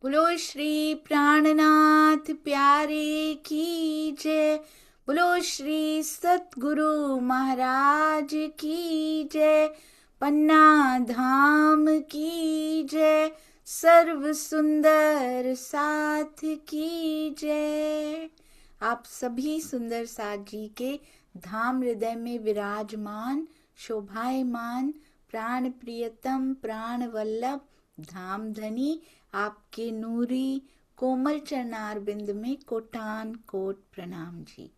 बोलो श्री प्राणनाथ प्यारे की जय। बोलो श्री सतगुरु महाराज की जय। पन्ना धाम की जय। सर्व सुंदर साथ की जय। आप सभी सुंदर साथ जी के धाम हृदय में विराजमान शोभायमान प्राण प्रियतम प्राण वल्लभ धाम धनी आपके नूरी कोमल चरणार बिंद में कोटान कोट प्रणाम जी।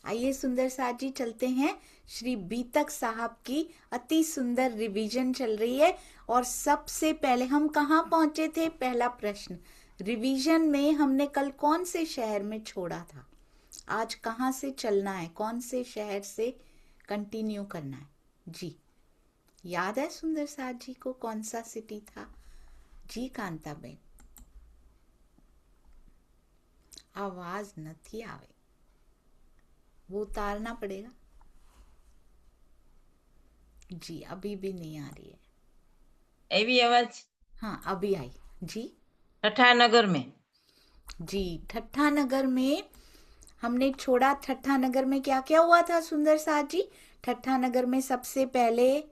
आइए सुंदर साथ जी चलते हैं। श्री बीतक साहब की अति सुंदर रिवीजन चल रही है और सबसे पहले हम कहाँ पहुंचे थे? पहला प्रश्न, रिवीजन में हमने कल कौन से शहर में छोड़ा था? आज कहाँ से चलना है, कौन से शहर से कंटिन्यू करना है जी? याद है सुंदर साथ जी को कौन सा सिटी था जी? कांताबेन आवाज नहीं आवे, वो उतारना पड़ेगा जी। अभी भी नहीं आ रही है। एवी आवाज? हाँ अभी आई जी। ठठानगर में जी ठट्ठा नगर में हमने छोड़ा। ठट्ठा नगर में क्या क्या हुआ था सुंदर साथ जी? ठट्ठा नगर में सबसे पहले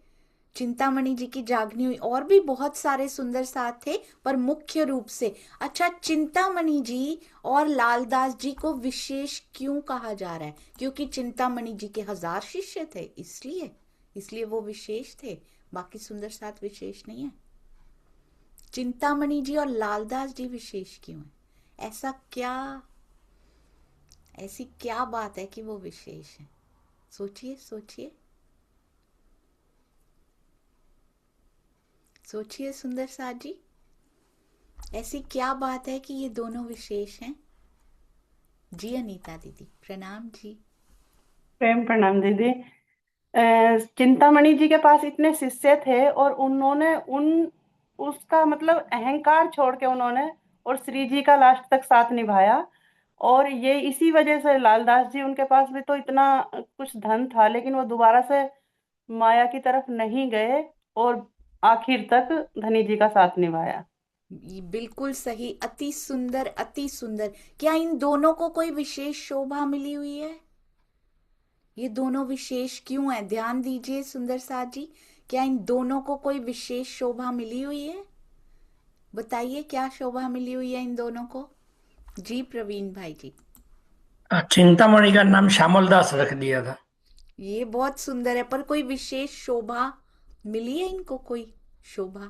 चिंतामणि जी की जागनी हुई और भी बहुत सारे सुंदर साथ थे, पर मुख्य रूप से अच्छा चिंतामणि जी और लालदास जी को विशेष क्यों कहा जा रहा है? क्योंकि चिंतामणि जी के 1000 शिष्य थे, इसलिए इसलिए वो विशेष थे, बाकी सुंदर साथ विशेष नहीं है। चिंतामणि जी और लालदास जी विशेष क्यों है? ऐसा क्या, ऐसी क्या बात है कि वो विशेष है? सोचिए सोचिए सोचिए सुंदर साथ जी, ऐसी क्या बात है कि ये दोनों विशेष हैं? जी अनीता दीदी प्रणाम जी। प्रेम प्रणाम दीदी। चिंतामणि जी के पास इतने शिष्य थे और उन्होंने उसका मतलब अहंकार छोड़ के उन्होंने और श्री जी का लास्ट तक साथ निभाया। और ये इसी वजह से लालदास जी, उनके पास भी तो इतना कुछ धन था लेकिन वो दोबारा से माया की तरफ नहीं गए और आखिर तक धनी जी का साथ निभाया। बिल्कुल सही, अति सुंदर अति सुंदर। क्या इन दोनों को कोई विशेष शोभा मिली हुई है? ये दोनों विशेष क्यों है? ध्यान दीजिए सुंदर साथ जी, क्या इन दोनों को कोई विशेष शोभा मिली हुई है? बताइए क्या शोभा मिली हुई है इन दोनों को जी? प्रवीण भाई जी। चिंतामणि का नाम श्यामल दास रख दिया था। ये बहुत सुंदर है, पर कोई विशेष शोभा मिली है इनको? कोई शोभा?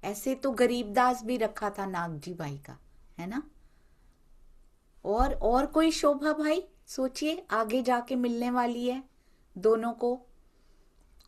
ऐसे तो गरीबदास भी रखा था नागजी भाई का, है ना? और कोई शोभा भाई सोचिए, आगे जाके मिलने वाली है दोनों को।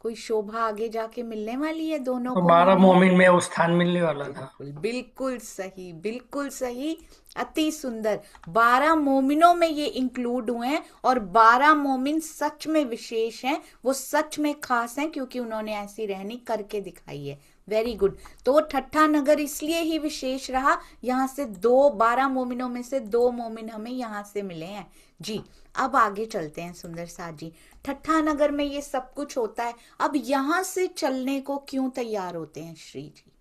कोई शोभा आगे जाके मिलने वाली है दोनों तो को। 12 हम मोमिन में वो स्थान मिलने वाला था। बिल्कुल बिल्कुल सही, बिल्कुल सही, अति सुंदर। 12 मोमिनों में ये इंक्लूड हुए हैं और 12 मोमिन सच में विशेष हैं, वो सच में खास हैं क्योंकि उन्होंने ऐसी रहनी करके दिखाई है। Very good. तो ठट्ठा नगर इसलिए ही विशेष रहा, यहाँ से 12 मोमिनों में से 2 मोमिन हमें यहाँ से मिले हैं जी। अब आगे चलते हैं सुंदर साथ जी। ठट्ठा नगर में ये सब कुछ होता है, अब यहाँ से चलने को क्यों तैयार होते हैं श्री जी?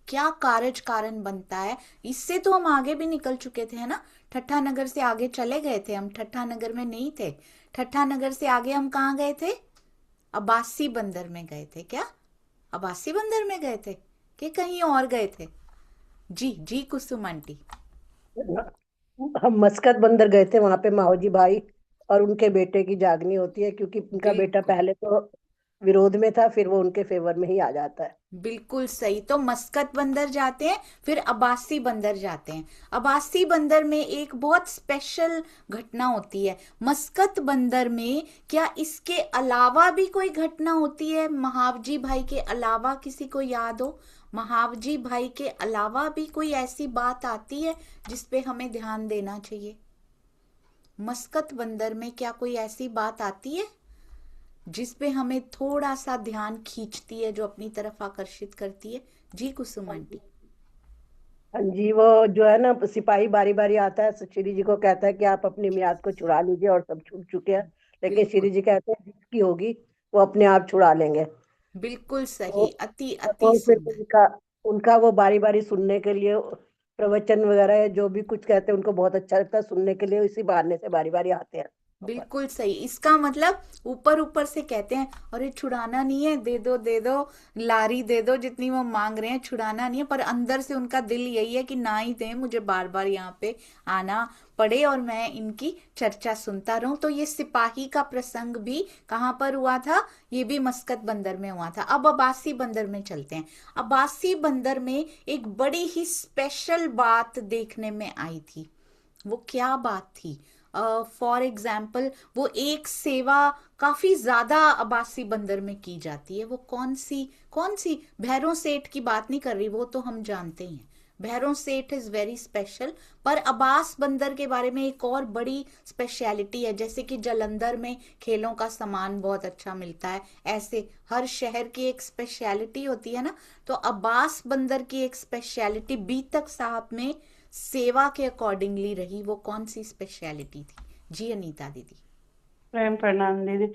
क्या कारज कारण बनता है? इससे तो हम आगे भी निकल चुके थे, है ना? ठट्ठा नगर से आगे चले गए थे हम, ठट्ठा नगर में नहीं थे। ठट्ठा नगर से आगे हम कहाँ गए थे? अब्बासी बंदर में गए थे। क्या अब्बासी बंदर में गए थे कि कहीं और गए थे? जी जी कुसुम आंटी। हम मस्कत बंदर गए थे, वहां पे माओजी भाई और उनके बेटे की जागनी होती है, क्योंकि उनका बेटा बिल्कुल पहले तो विरोध में था, फिर वो उनके फेवर में ही आ जाता है। बिल्कुल सही। तो मस्कत बंदर जाते हैं, फिर अब्बासी बंदर जाते हैं। अब्बासी बंदर में एक बहुत स्पेशल घटना होती है। मस्कत बंदर में क्या इसके अलावा भी कोई घटना होती है? महावजी भाई के अलावा किसी को याद हो? महावजी भाई के अलावा भी कोई ऐसी बात आती है जिसपे हमें ध्यान देना चाहिए? मस्कत बंदर में क्या कोई ऐसी बात आती है जिसपे हमें थोड़ा सा ध्यान खींचती है, जो अपनी तरफ आकर्षित करती है? जी कुसुम आंटी। हाँ जी, वो जो है ना, सिपाही बारी बारी आता है, श्री जी को कहता है कि आप अपनी मियाद को छुड़ा लीजिए और सब छूट चुके हैं, लेकिन श्री बिल्कुल जी कहते हैं जिसकी होगी वो अपने आप छुड़ा लेंगे। बिल्कुल तो सही, अति अति और फिर सुंदर। उनका उनका वो बारी बारी सुनने के लिए, प्रवचन वगैरह जो भी कुछ कहते हैं उनको बहुत अच्छा लगता है सुनने के लिए, इसी बहाने से बारी बारी आते हैं वहाँ पर। बिल्कुल सही। इसका मतलब ऊपर ऊपर से कहते हैं अरे छुड़ाना नहीं है, दे दो, लारी दे दो जितनी वो मांग रहे हैं, छुड़ाना नहीं है, पर अंदर से उनका दिल यही है कि ना ही दें, मुझे बार बार यहाँ पे आना पड़े और मैं इनकी चर्चा सुनता रहूं। तो ये सिपाही का प्रसंग भी कहाँ पर हुआ था? ये भी मस्कत बंदर में हुआ था। अब अब्बासी बंदर में चलते हैं। अब्बासी बंदर में एक बड़ी ही स्पेशल बात देखने में आई थी। वो क्या बात थी? फॉर एग्जाम्पल, वो एक सेवा काफी ज्यादा अब्बासी बंदर में की जाती है। वो कौन सी? भैरों सेठ की बात नहीं कर रही, वो तो हम जानते ही हैं, भैरों सेठ इज वेरी स्पेशल। पर अब्बास बंदर के बारे में एक और बड़ी स्पेशलिटी है। जैसे कि जालंधर में खेलों का सामान बहुत अच्छा मिलता है, ऐसे हर शहर की एक स्पेशलिटी होती है ना। तो अब्बास बंदर की एक स्पेशलिटी बीतक साहब में सेवा के अकॉर्डिंगली रही। वो कौन सी स्पेशलिटी थी? जी अनीता दीदी। प्रेम प्रणाम दीदी।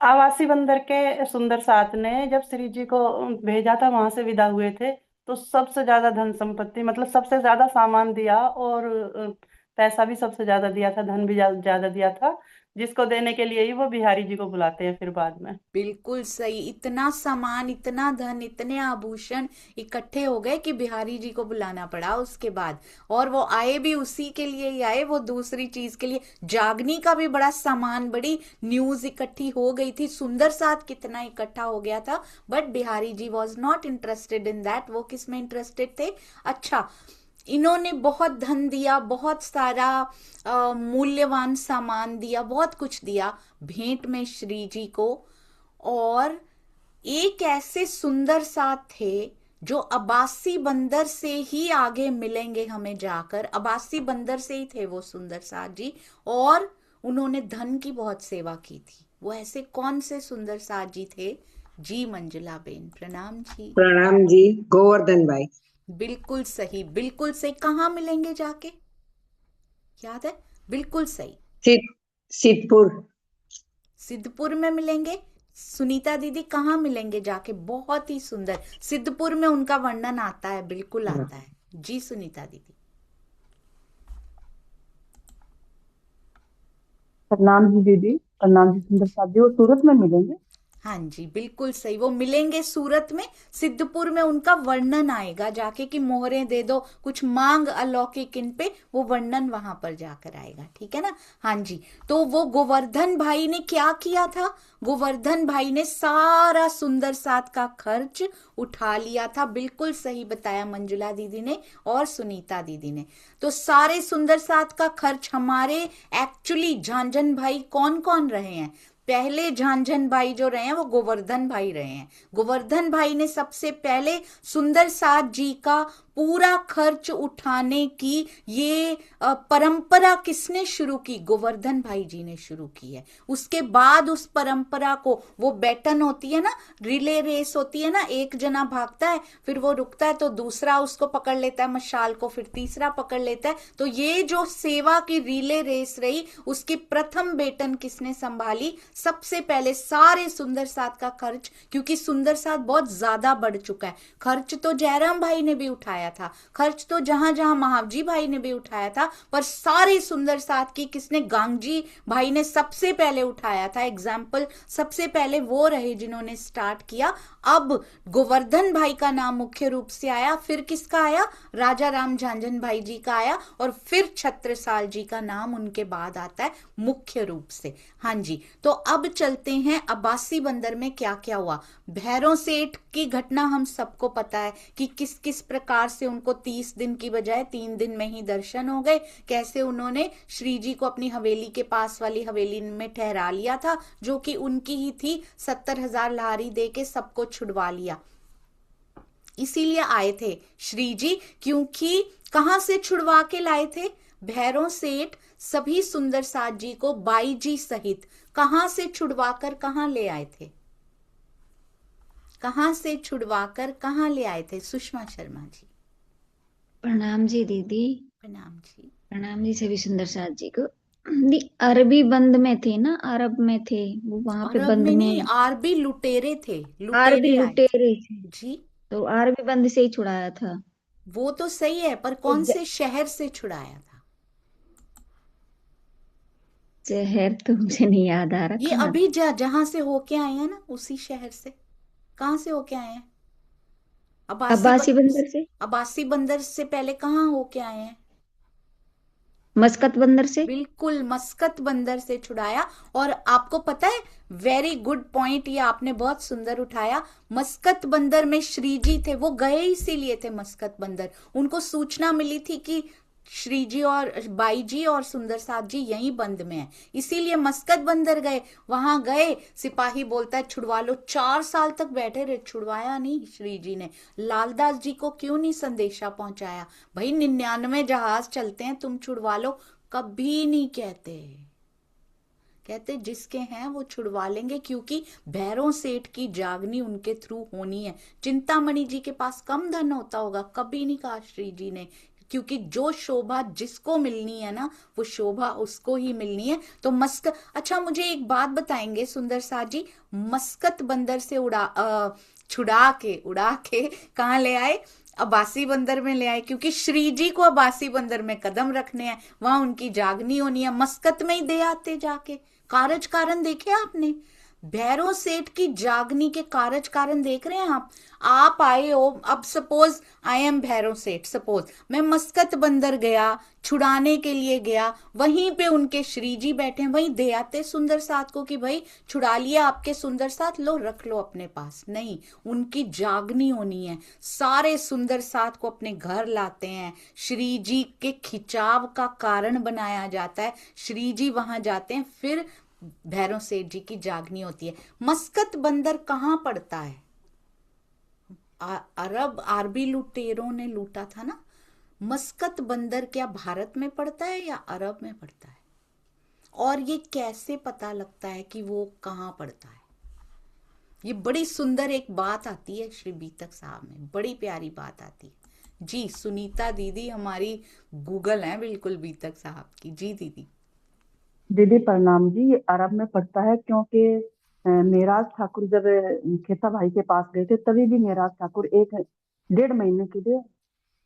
आवासी बंदर के सुंदर साथ ने जब श्री जी को भेजा था, वहां से विदा हुए थे, तो सबसे ज्यादा धन संपत्ति, मतलब सबसे ज्यादा सामान दिया, और पैसा भी सबसे ज्यादा दिया था, धन भी ज्यादा दिया था, जिसको देने के लिए ही वो बिहारी जी को बुलाते हैं फिर बाद में। बिल्कुल सही। इतना सामान, इतना धन, इतने आभूषण इकट्ठे हो गए कि बिहारी जी को बुलाना पड़ा उसके बाद। और वो आए भी उसी के लिए ही आए, वो दूसरी चीज के लिए। जागनी का भी बड़ा सामान, बड़ी न्यूज इकट्ठी हो गई थी, सुंदर साथ कितना इकट्ठा हो गया था। But Bihari ji was not interested in that. वो किस में इंटरेस्टेड थे? अच्छा, इन्होंने बहुत धन दिया, बहुत सारा मूल्यवान सामान दिया, बहुत कुछ दिया भेंट में श्री जी को। और एक ऐसे सुंदर साथ थे जो अब्बासी बंदर से ही आगे मिलेंगे हमें जाकर। अब्बासी बंदर से ही थे वो सुंदर साथ जी, और उन्होंने धन की बहुत सेवा की थी। वो ऐसे कौन से सुंदर साथ जी थे? जी मंजुला बेन, प्रणाम जी। प्रणाम जी। गोवर्धन भाई। बिल्कुल सही, बिल्कुल सही। कहाँ मिलेंगे जाके? याद है? बिल्कुल सही, सिद सिद्धपुर। सिद्धपुर में मिलेंगे। सुनीता दीदी कहाँ मिलेंगे जाके? बहुत ही सुंदर, सिद्धपुर में उनका वर्णन आता है, बिल्कुल आता है। जी सुनीता दीदी। प्रणाम जी दीदी। प्रणाम जी सुंदर साहब जी, वो सूरत में मिलेंगे। हाँ जी बिल्कुल सही, वो मिलेंगे सूरत में। सिद्धपुर में उनका वर्णन आएगा जाके कि मोहरे दे दो, कुछ मांग अलौकिक इन पे, वो वर्णन वहां पर जाकर आएगा। ठीक है ना? हाँ जी। तो वो गोवर्धन भाई ने क्या किया था? गोवर्धन भाई ने सारा सुंदर साथ का खर्च उठा लिया था। बिल्कुल सही बताया मंजुला दीदी ने और सुनीता दीदी ने। तो सारे सुंदर साथ का खर्च हमारे एक्चुअली झांझन भाई कौन कौन रहे हैं? पहले झांझन भाई जो रहे हैं वो गोवर्धन भाई रहे हैं। गोवर्धन भाई ने सबसे पहले सुंदर साथ जी का पूरा खर्च उठाने की ये परंपरा किसने शुरू की? गोवर्धन भाई जी ने शुरू की है। उसके बाद उस परंपरा को, वो बैटन होती है ना, रिले रेस होती है ना, एक जना भागता है, फिर वो रुकता है तो दूसरा उसको पकड़ लेता है मशाल को, फिर तीसरा पकड़ लेता है। तो ये जो सेवा की रिले रेस रही, उसकी प्रथम बेटन किसने संभाली? सबसे पहले सारे सुंदर साथ का खर्च, क्योंकि सुंदर साथ बहुत ज्यादा बढ़ चुका है। खर्च तो जयराम भाई ने भी उठाया था, खर्च तो जहां जहां महावजी भाई ने भी उठाया था, पर सारे सुंदर साथ की किसने? गांगजी भाई ने सबसे पहले उठाया था। एग्जाम्पल, सबसे पहले वो रहे जिन्होंने स्टार्ट किया। अब गोवर्धन भाई का नाम मुख्य रूप से आया, फिर किसका आया? राजा राम झांझन भाई जी का आया, और फिर छत्रसाल जी का नाम उनके बाद आता है मुख्य रूप से। हाँ जी। तो अब चलते हैं अब्बासी बंदर में क्या क्या हुआ। भैरों सेठ की घटना हम सबको पता है कि किस किस प्रकार से उनको 30 दिन की बजाय 3 दिन में ही दर्शन हो गए। कैसे उन्होंने श्री जी को अपनी हवेली के पास वाली हवेली में ठहरा लिया था, जो कि उनकी ही थी। 70,000 लारी दे के सबको छुड़वा लिया। इसीलिए आए थे श्री जी, क्योंकि कहां से छुड़वा के लाए थे? भैरों सेठ सभी सुंदर साथ जी को बाई जी सहित कहां से छुड़वाकर कहां ले आए थे? कहां से छुड़वाकर कहां ले आए थे? सुषमा शर्मा जी। प्रणाम जी दीदी। प्रणाम जी। प्रणाम जी सभी सुंदर साथ जी को। दी अरबी बंद में थे ना, अरब में थे वो, वहां पे अरब बंद में नहीं, में आरबी लुटेरे थे, अरबी लुटेरे आए थे। लुटेरे थे। जी तो आरबी बंद से ही छुड़ाया था। वो तो सही है, पर कौन से शहर से छुड़ाया था? शहर तो मुझे नहीं याद आ रहा ये कहाँ। अभी जहां से होके आए हैं ना, उसी शहर से। कहाँ से होके आए हैं? अब्बासी बंदर से। अब्बासी बंदर से पहले कहाँ होके आए हैं? मस्कत बंदर से। बिल्कुल, मस्कत बंदर से छुड़ाया। और आपको पता है, वेरी गुड पॉइंट ये आपने बहुत सुंदर उठाया। मस्कत बंदर में श्री जी थे, वो गए इसीलिए थे मस्कत बंदर। उनको सूचना मिली थी कि श्री जी और बाई जी और सुंदर साथ जी यहीं बंद में है, इसीलिए मस्कत बंदर गए। वहां गए, सिपाही बोलता है छुड़वा लो। 4 साल तक बैठे रहे, छुड़वाया नहीं श्री जी ने। लालदास जी को क्यों नहीं संदेशा पहुंचाया? भाई 99 जहाज चलते हैं, तुम छुड़वा लो। कभी नहीं कहते। कहते जिसके हैं वो छुड़वा लेंगे, क्योंकि भैरव सेठ की जागनी उनके थ्रू होनी है। चिंतामणि जी के पास कम धन होता होगा, कभी नहीं कहा श्री जी ने, क्योंकि जो शोभा जिसको मिलनी है ना, वो शोभा उसको ही मिलनी है। तो अच्छा, मुझे एक बात बताएंगे सुंदर साथ जी, मस्कत बंदर से उड़ा के कहाँ ले आए? अब्बासी बंदर में ले आए, क्योंकि श्री जी को अब्बासी बंदर में कदम रखने हैं, वहां उनकी जागनी होनी है। मस्कत में ही दे आते जाके। कारज कारण देखे आपने? भैरव सेठ की जागनी के कारज कारण देख रहे हैं आप आए हो। अब सपोज आई एम भैरव सेठ, सपोज मैं मस्कत बंदर गया, छुड़ाने के लिए गया, वहीं पे उनके श्री जी बैठे हैं, वहीं दे आते सुंदर साथ को कि भाई छुड़ा लिया आपके सुंदर साथ, लो रख लो अपने पास। नहीं, उनकी जागनी होनी है। सारे सुंदर साथ को अपने घर लाते हैं, श्री जी के खिंचाव का कारण बनाया जाता है। श्री जी वहां जाते हैं, फिर भैरव सेठ जी की जागनी होती है। मस्कत बंदर कहाँ पड़ता है? अरब आरबी लुटेरों ने लूटा था ना। मस्कत बंदर क्या भारत में पड़ता है या अरब में पड़ता है? और ये कैसे पता लगता है कि वो कहाँ पड़ता है? ये बड़ी सुंदर एक बात आती है श्री बीतक साहब में, बड़ी प्यारी बात आती है। जी सुनीता दीदी हमारी गूगल है बिल्कुल बीतक साहब की। जी दीदी। दीदी प्रणाम जी। ये अरब में पड़ता है क्योंकि मेराज ठाकुर जब खेता भाई के पास गए थे, तभी भी मेराज ठाकुर 1.5 महीने के लिए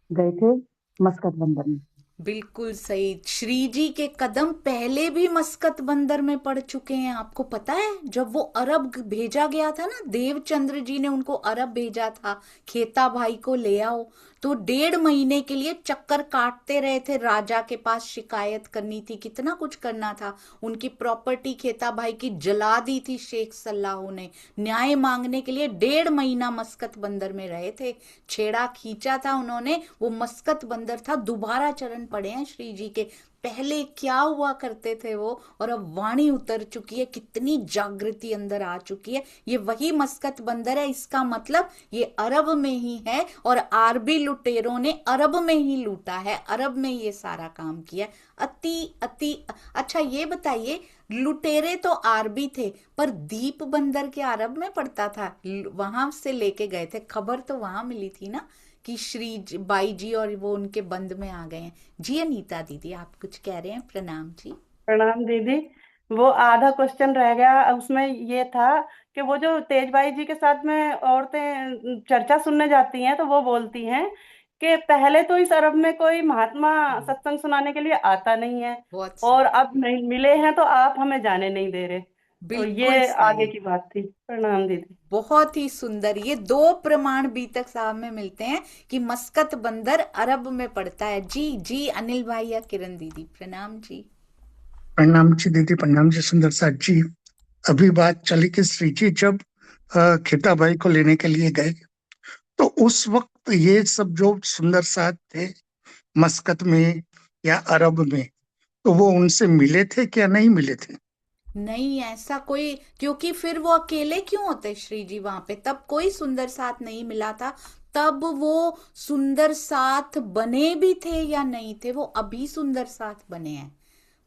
गए थे मस्कत बंदर में। बिल्कुल सही। श्री जी के कदम पहले भी मस्कत बंदर में पड़ चुके हैं, आपको पता है? जब वो अरब भेजा गया था ना, देवचंद्र जी ने उनको अरब भेजा था, खेता भाई को ले आओ, तो 1.5 महीने के लिए चक्कर काटते रहे थे। राजा के पास शिकायत करनी थी, कितना कुछ करना था। उनकी प्रॉपर्टी खेता भाई की जला दी थी शेख सल्लाहू ने। न्याय मांगने के लिए 1.5 महीना मस्कत बंदर में रहे थे। छेड़ा खींचा था उन्होंने, वो मस्कत बंदर था। दोबारा चरण पड़े हैं श्री जी के। पहले क्या हुआ करते थे वो, और अब वाणी उतर चुकी है, कितनी जागृति अंदर आ चुकी है। ये वही मस्कत बंदर है। इसका मतलब ये अरब में ही है, और आरबी लुटेरों ने अरब में ही लूटा है, अरब में ये सारा काम किया। अति अच्छा ये बताइए, लुटेरे तो आरबी थे, पर दीप बंदर के अरब में पड़ता था? वहां से लेके गए थे, खबर तो वहां मिली थी ना कि श्री बाई जी और वो उनके बंद में आ गए हैं। जी अनीता दीदी आप कुछ कह रहे हैं? प्रणाम जी। प्रणाम दीदी। वो आधा क्वेश्चन रह गया, उसमें ये था कि वो जो तेजबाई जी के साथ में औरतें चर्चा सुनने जाती हैं, तो वो बोलती हैं कि पहले तो इस अरब में कोई महात्मा सत्संग सुनाने के लिए आता नहीं है, बहुत और सुंदर। अब नहीं मिले हैं तो आप हमें जाने नहीं दे रहे। तो बिल्कुल ये आगे सही। की बात थी। प्रणाम दीदी। बहुत ही सुंदर। ये 2 प्रमाण बीतक साहब में मिलते हैं कि मस्कत बंदर अरब में पड़ता है। जी जी अनिल भाई या किरण दीदी प्रणाम जी। प्रणाम जी दीदी, प्रणाम जी सुंदर साथ जी। अभी बात चली कि श्री जी जब खेता भाई को लेने के लिए गए, तो उस वक्त ये सब जो सुंदर साथ थे मस्कत में या अरब में, तो वो उनसे मिले थे क्या नहीं मिले थे? नहीं ऐसा कोई, क्योंकि फिर वो अकेले क्यों होते श्री जी वहां पे? तब कोई सुंदर साथ नहीं मिला था। तब वो सुंदर साथ बने भी थे या नहीं थे? वो अभी सुंदर साथ बने हैं।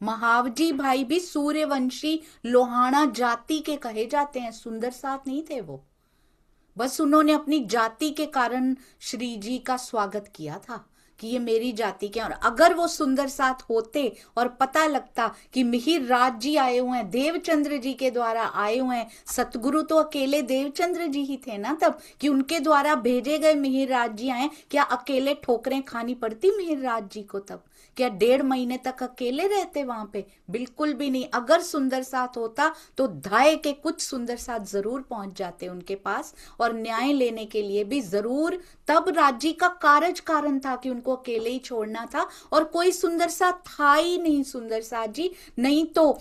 महावजी भाई भी सूर्यवंशी लोहाना जाति के कहे जाते हैं, सुंदर साथ नहीं थे वो। बस उन्होंने अपनी जाति के कारण श्री जी का स्वागत किया था कि ये मेरी जाति के हैं। और अगर वो सुंदर साथ होते और पता लगता कि मिहिर राज जी आए हुए हैं, देवचंद्र जी के द्वारा आए हुए हैं, सतगुरु तो अकेले देवचंद्र जी ही थे ना तब, कि उनके द्वारा भेजे गए मिहिर राज जी आए, क्या अकेले ठोकरें खानी पड़ती मिहिर राज जी को तब? क्या 1.5 महीने तक अकेले रहते वहां पे? बिल्कुल भी नहीं। अगर सुंदर साथ होता तो धाय के कुछ सुंदर साथ जरूर पहुंच जाते उनके पास और न्याय लेने के लिए भी जरूर। तब राज्य का कारज कारण था कि उनको अकेले ही छोड़ना था, और कोई सुंदर साथ था ही नहीं सुंदर साथ जी। नहीं तो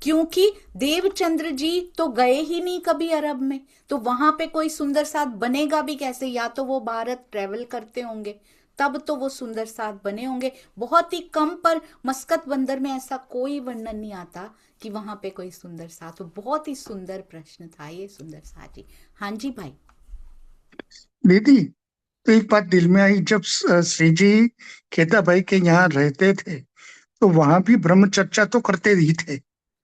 क्योंकि देवचंद्र जी तो गए ही नहीं कभी अरब में, तो वहां पे कोई सुंदर साथ बनेगा भी कैसे? या तो वो भारत ट्रेवल करते होंगे, तब तो वो सुंदर साथ बने होंगे। बहुत ही कम, पर मस्कत बंदर में ऐसा कोई वर्णन नहीं आता कि वहां पे कोई सुंदर साथ हो। बहुत ही सुंदर प्रश्न था ये सुंदर साथ जी। हाँ जी भाई। दीदी, तो एक बात दिल में आई, जब श्री जी खेता भाई के यहाँ रहते थे तो वहां भी ब्रह्म चर्चा तो करते ही थे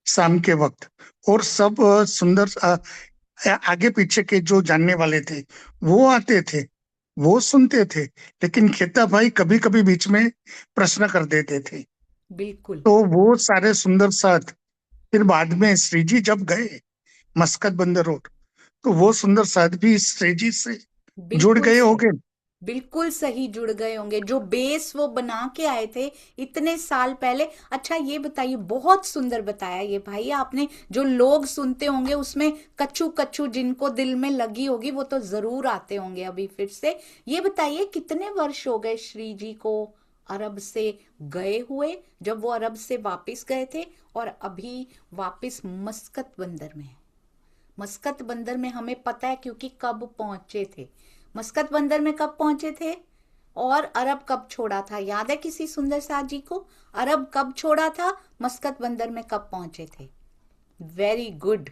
शाम के वक्त, और सब सुंदर आगे पीछे के जो जानने वाले थे वो आते थे, वो सुनते थे, लेकिन खेता भाई कभी कभी बीच में प्रश्न कर देते थे। बिल्कुल तो वो सारे सुंदर साथ फिर बाद में श्री जी जब गए मस्कत बंदर रोड, तो वो सुंदर साथ भी श्री जी से जुड़ बिल्कुल गए सही, होंगे। बिल्कुल सही जुड़ गए होंगे, जो बेस वो बना के आए थे इतने साल पहले। अच्छा ये बताइए, बहुत सुंदर बताया ये भाई आपने। जो लोग सुनते होंगे उसमें कच्चू कच्चू जिनको दिल में लगी होगी वो तो जरूर आते होंगे अभी फिर से। ये बताइए कितने वर्ष हो गए श्री जी को अरब से गए हुए, जब वो अरब से वापस गए थे और अभी वापस मस्कत बंदर में है? मस्कत बंदर में हमें पता है क्योंकि कब पहुंचे थे। मस्कत बंदर में कब पहुंचे थे और अरब कब छोड़ा था? याद है किसी सुंदर साथ जी को? अरब कब छोड़ा था, मस्कत बंदर में कब पहुंचे थे? Very good.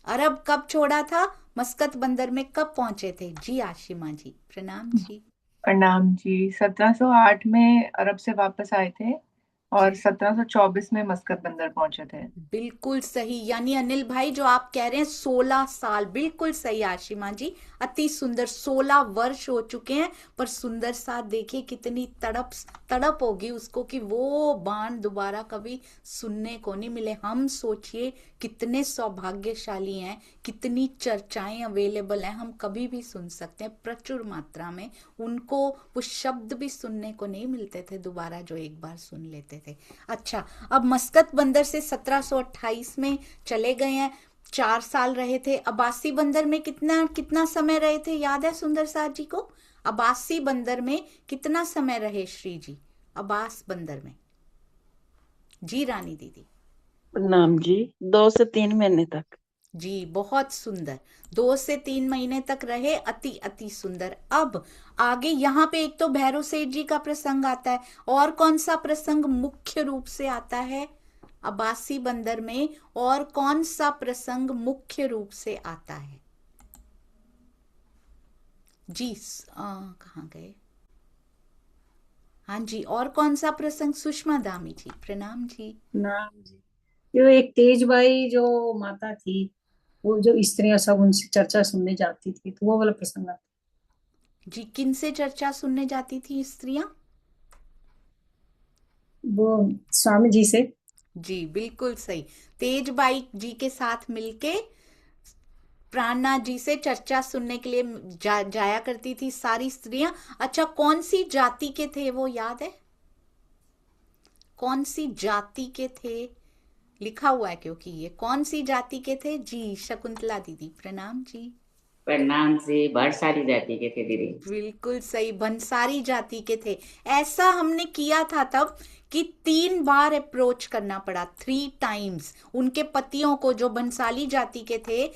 अरब कब छोड़ा था, मस्कत बंदर में कब पहुंचे थे? जी आशिमा जी, प्रणाम जी। प्रणाम जी। 1708 में अरब से वापस आए थे और जी 1724 में मस्कत बंदर पहुंचे थे। बिल्कुल सही। यानी अनिल भाई जो आप कह रहे हैं 16 साल, बिल्कुल सही आशिमा जी, अति सुंदर। 16 वर्ष हो चुके हैं, पर सुंदर साथ देखिए कितनी तड़प तड़प होगी उसको कि वो बाण दोबारा कभी सुनने को नहीं मिले। हम सोचिए कितने सौभाग्यशाली हैं, कितनी चर्चाएं अवेलेबल हैं, हम कभी भी सुन सकते हैं प्रचुर मात्रा में। उनको वो शब्द भी सुनने को नहीं मिलते थे दोबारा जो एक बार सुन लेते थे। अच्छा, अब मस्कत बंदर से 1728 में चले गए हैं, 4 साल रहे थे। अब्बासी बंदर में कितना कितना समय रहे थे, याद है सुंदर साथ जी को? अब्बासी बंदर में कितना समय रहे श्री जी, अब्बास बंदर में? जी रानी दीदी। प्रणाम जी। 2 से 3 महीने तक। जी बहुत सुंदर, 2 से 3 महीने तक रहे, अति अति सुंदर। अब आगे यहाँ पे एक तो भैरव सेठ जी का प्रसंग आता है, और कौन सा प्रसंग मुख्य रूप से आता है अब्बासी बंदर में? और कौन सा प्रसंग मुख्य रूप से आता है? जी कहाँ गए? हाँ जी, और कौन सा प्रसंग? सुषमा दामी जी, प्रणाम जी। नाम जी, जो एक तेजबाई जो माता थी, वो जो स्त्रियां सब उनसे चर्चा सुनने जाती थी, तो वो वाला प्रसंग आता। जी किन से चर्चा सुनने जाती थी स्त्रियां? वो स्वामी जी से। जी बिल्कुल सही, तेजबाई जी के साथ मिलके प्राणनाथ जी से चर्चा सुनने के लिए जाया करती थी सारी स्त्रियां। अच्छा, कौन सी जाति के थे वो, याद है? कौन सी जाति के थे? लिखा हुआ है क्योंकि ये कौन सी जाति के थे? जी शकुंतला दीदी, प्रणाम जी। प्रणाम से भरसारी जाति के थे दीदी। बिल्कुल सही, भंसारी जाति के थे। ऐसा हमने किया था तब कि 3 बार अप्रोच करना पड़ा, 3 टाइम्स। उनके पतियों को जो भंसाली जाति के थे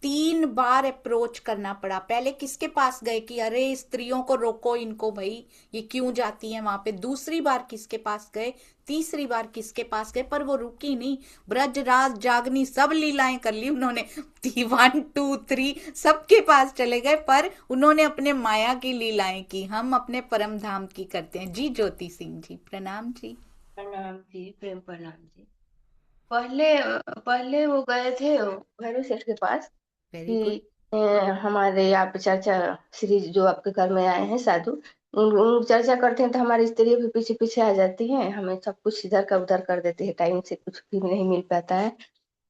3 बार अप्रोच करना पड़ा। पहले किसके पास गए कि अरे स्त्रियों को रोको इनको भाई, ये क्यों जाती हैं वहां पे? दूसरी बार किसके पास गए? तीसरी बार किसके पास गए? पर वो रुकी नहीं, ब्रज राज जागनी सब लीलाएं कर ली उन्होंने। 1 2 3 सबके पास चले गए, पर उन्होंने अपने माया की लीलाएं की। हम अपने परम धाम की करते हैं। जी ज्योति सिंह जी, प्रणाम जी। प्रणाम जी, प्रेम प्रणाम जी। पहले पहले वो गए थे भैरव सेठ के पास वेरी गुड। कि हमारे यहाँ पे चाचा श्री जो आपके घर में आए हैं साधु, उन चर्चा करते हैं तो हमारी स्त्री भी पीछे पीछे आ जाती है, हमें सब कुछ इधर का उधर कर देती है, टाइम से कुछ भी नहीं मिल पाता है।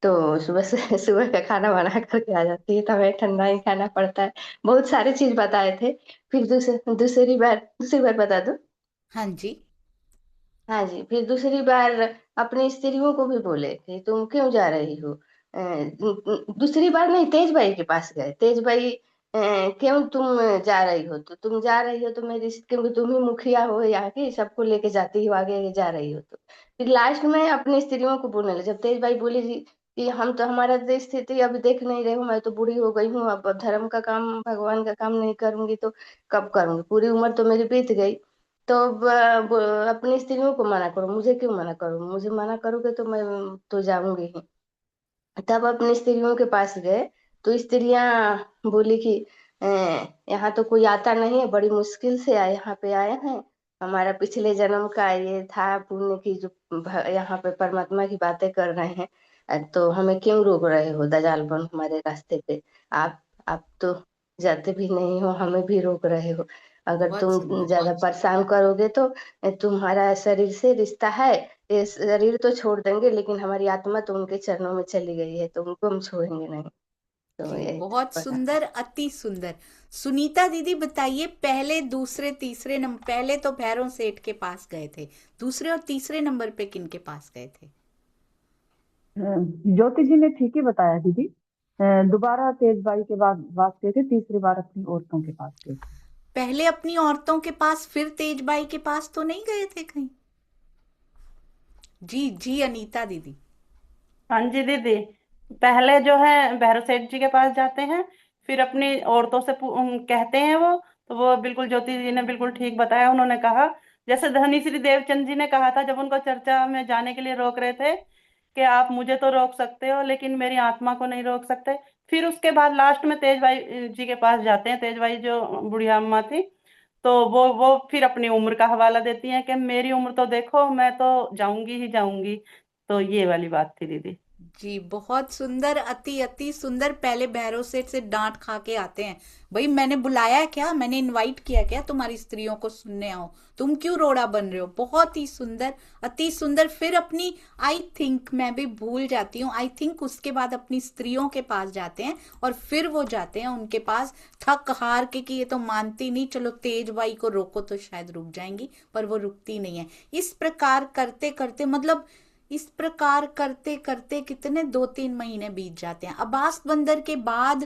तो सुबह से सुबह का खाना बना करके आ जाती है तो हमें ठंडा ही खाना पड़ता है। बहुत सारे चीज बताए थे। फिर दूसरी बार बता दो। हाँ जी। हाँ जी, फिर दूसरी बार अपनी स्त्रियों को भी बोले कि तुम क्यों जा रही हो। दूसरी बार नहीं, तेज भाई के पास गए। तेज भाई, क्यों तुम जा रही हो, तो तुम जा रही हो तो मेरी, क्योंकि तुम ही मुखिया हो यहाँ की, सबको लेके जाती हो, आगे आगे जा रही हो। तो फिर लास्ट में अपनी स्त्रियों को बोलने लगे। जब तेज भाई बोली जी कि हम तो, हमारा तो स्थिति अभी देख नहीं रहे हो, मैं तो बूढ़ी हो गई हूँ, अब धर्म का काम, भगवान का काम नहीं करूंगी तो कब करूंगी, पूरी उम्र तो मेरी बीत गई। तो अपनी स्त्रियों को मना करो, मुझे क्यों मना करो, मुझे मना करोगे तो मैं तो जाऊंगी ही। तब अपनी स्त्रियों के पास गए तो स्त्रियां बोली कि "अ, यहाँ तो कोई आता नहीं है, बड़ी मुश्किल से आए, यहाँ पे आए हैं, हमारा पिछले जन्म का ये था पुण्य की, जो यहाँ पे परमात्मा की बातें कर रहे हैं। तो हमें क्यों रोक रहे हो दजाल बन हमारे रास्ते पे। आप तो जाते भी नहीं हो, हमें भी रोक रहे हो। अगर बहुत तुम सुंदर। ज्यादा परेशान करोगे तो तुम्हारा शरीर से रिश्ता है, ये शरीर तो छोड़ देंगे, लेकिन हमारी आत्मा तो उनके चरणों में चली गई है, तो उनको हम छोड़ेंगे नहीं। तो जी यही बहुत बता। सुंदर, अति सुंदर। सुनीता दीदी बताइए, पहले दूसरे तीसरे नंबर, पहले तो भैरव सेठ के पास गए थे, दूसरे और तीसरे नंबर पे किन के पास गए थे? ज्योति जी ने ठीक ही बताया दीदी। दोबारा तेज बाई के पास गए थे, तीसरी बार अपनी औरतों के पास गए थे। पहले अपनी औरतों के पास, फिर तेजबाई के पास तो नहीं गए थे कहीं? जी जी अनीता दीदी। हाँ जी दीदी, पहले जो है भैरव सेठ जी के पास जाते हैं, फिर अपनी औरतों से कहते हैं वो। तो वो बिल्कुल ज्योति जी ने बिल्कुल ठीक बताया। उन्होंने कहा, जैसे धनी श्री देवचंद जी ने कहा था जब उनको चर्चा में जाने के लिए रोक रहे थे, कि आप मुझे तो रोक सकते हो लेकिन मेरी आत्मा को नहीं रोक सकते। फिर उसके बाद लास्ट में तेज भाई जी के पास जाते हैं। तेज भाई जो बुढ़िया अम्मा थी, तो वो फिर अपनी उम्र का हवाला देती हैं कि मेरी उम्र तो देखो, मैं तो जाऊंगी ही जाऊंगी। तो ये वाली बात थी दीदी। जी बहुत सुंदर, अति अति सुंदर। पहले भैरव सेठ से डांट खा के आते हैं, भाई मैंने बुलाया क्या, मैंने इनवाइट किया क्या तुम्हारी स्त्रियों को सुनने आओ, तुम क्यों रोड़ा बन रहे हो। बहुत ही सुंदर, अति सुंदर। फिर अपनी, आई थिंक, मैं भी भूल जाती हूँ, आई थिंक उसके बाद अपनी स्त्रियों के पास जाते हैं और फिर वो जाते हैं उनके पास थक हार के कि ये तो मानती नहीं, चलो तेज बाई को रोको तो शायद रुक जाएंगी, पर वो रुकती नहीं है। इस प्रकार करते करते, मतलब इस प्रकार करते करते कितने 2-3 महीने बीत जाते हैं। अब्बास बंदर के बाद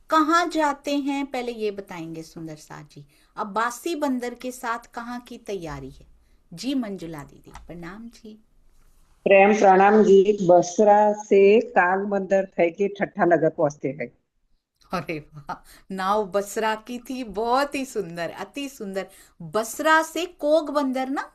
कहाँ जाते हैं, पहले ये बताएंगे सुंदर साथ जी। अब्बासी बंदर के साथ कहाँ की तैयारी है? जी मंजुला दीदी प्रणाम जी। प्रेम प्रणाम जी। बसरा से काग बंदर थे कि ठट्ठा नगर पहुंचते हैं। अरे वाह, नाव बसरा की थी, बहुत ही सुंदर, अति सुंदर। बसरा से कोग बंदर ना?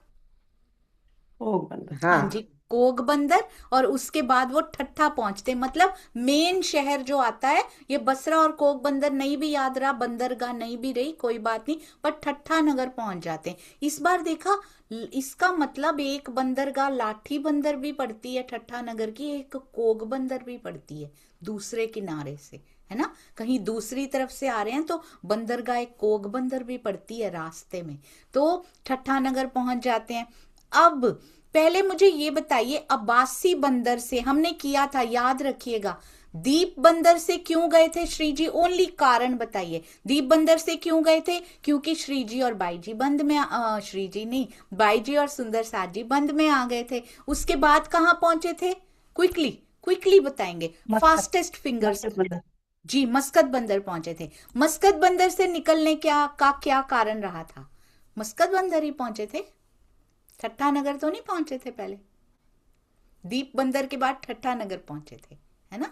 भोग बंदर। हाँ हाँ जी, कोग बंदर। और उसके बाद वो ठट्ठा पहुंचते, मतलब मेन शहर जो आता है, ये बसरा और कोग बंदर नहीं भी याद रहा, बंदरगाह नहीं भी रही, कोई बात नहीं, पर ठट्ठा नगर पहुंच जाते हैं। इस बार देखा, इसका मतलब एक बंदरगाह लाठी बंदर भी पड़ती है ठट्ठा नगर की, एक कोग बंदर भी पड़ती है दूसरे किनारे से, है ना, कहीं दूसरी तरफ से आ रहे हैं तो बंदरगाह एक कोग बंदर भी पड़ती है रास्ते में। तो ठट्ठा नगर पहुंच जाते हैं। अब पहले मुझे ये बताइए, अब्बासी बंदर से हमने किया था, याद रखिएगा। दीप बंदर से क्यों गए थे श्री जी? ओनली कारण बताइए, दीप बंदर से क्यों गए थे? क्योंकि श्री जी और बाई जी बंद में श्री जी नहीं, बाई जी और सुंदर साथ जी बंद में आ गए थे। उसके बाद कहाँ पहुंचे थे? क्विकली क्विकली बताएंगे, फास्टेस्ट फिंगर्स। जी मस्कत बंदर पहुंचे थे। मस्कत बंदर से निकलने का क्या कारण रहा था? मस्कत बंदर ही पहुंचे थे, ठट्ठा नगर तो नहीं पहुंचे थे पहले। दीप बंदर के बाद ठट्ठा नगर पहुंचे थे, है ना,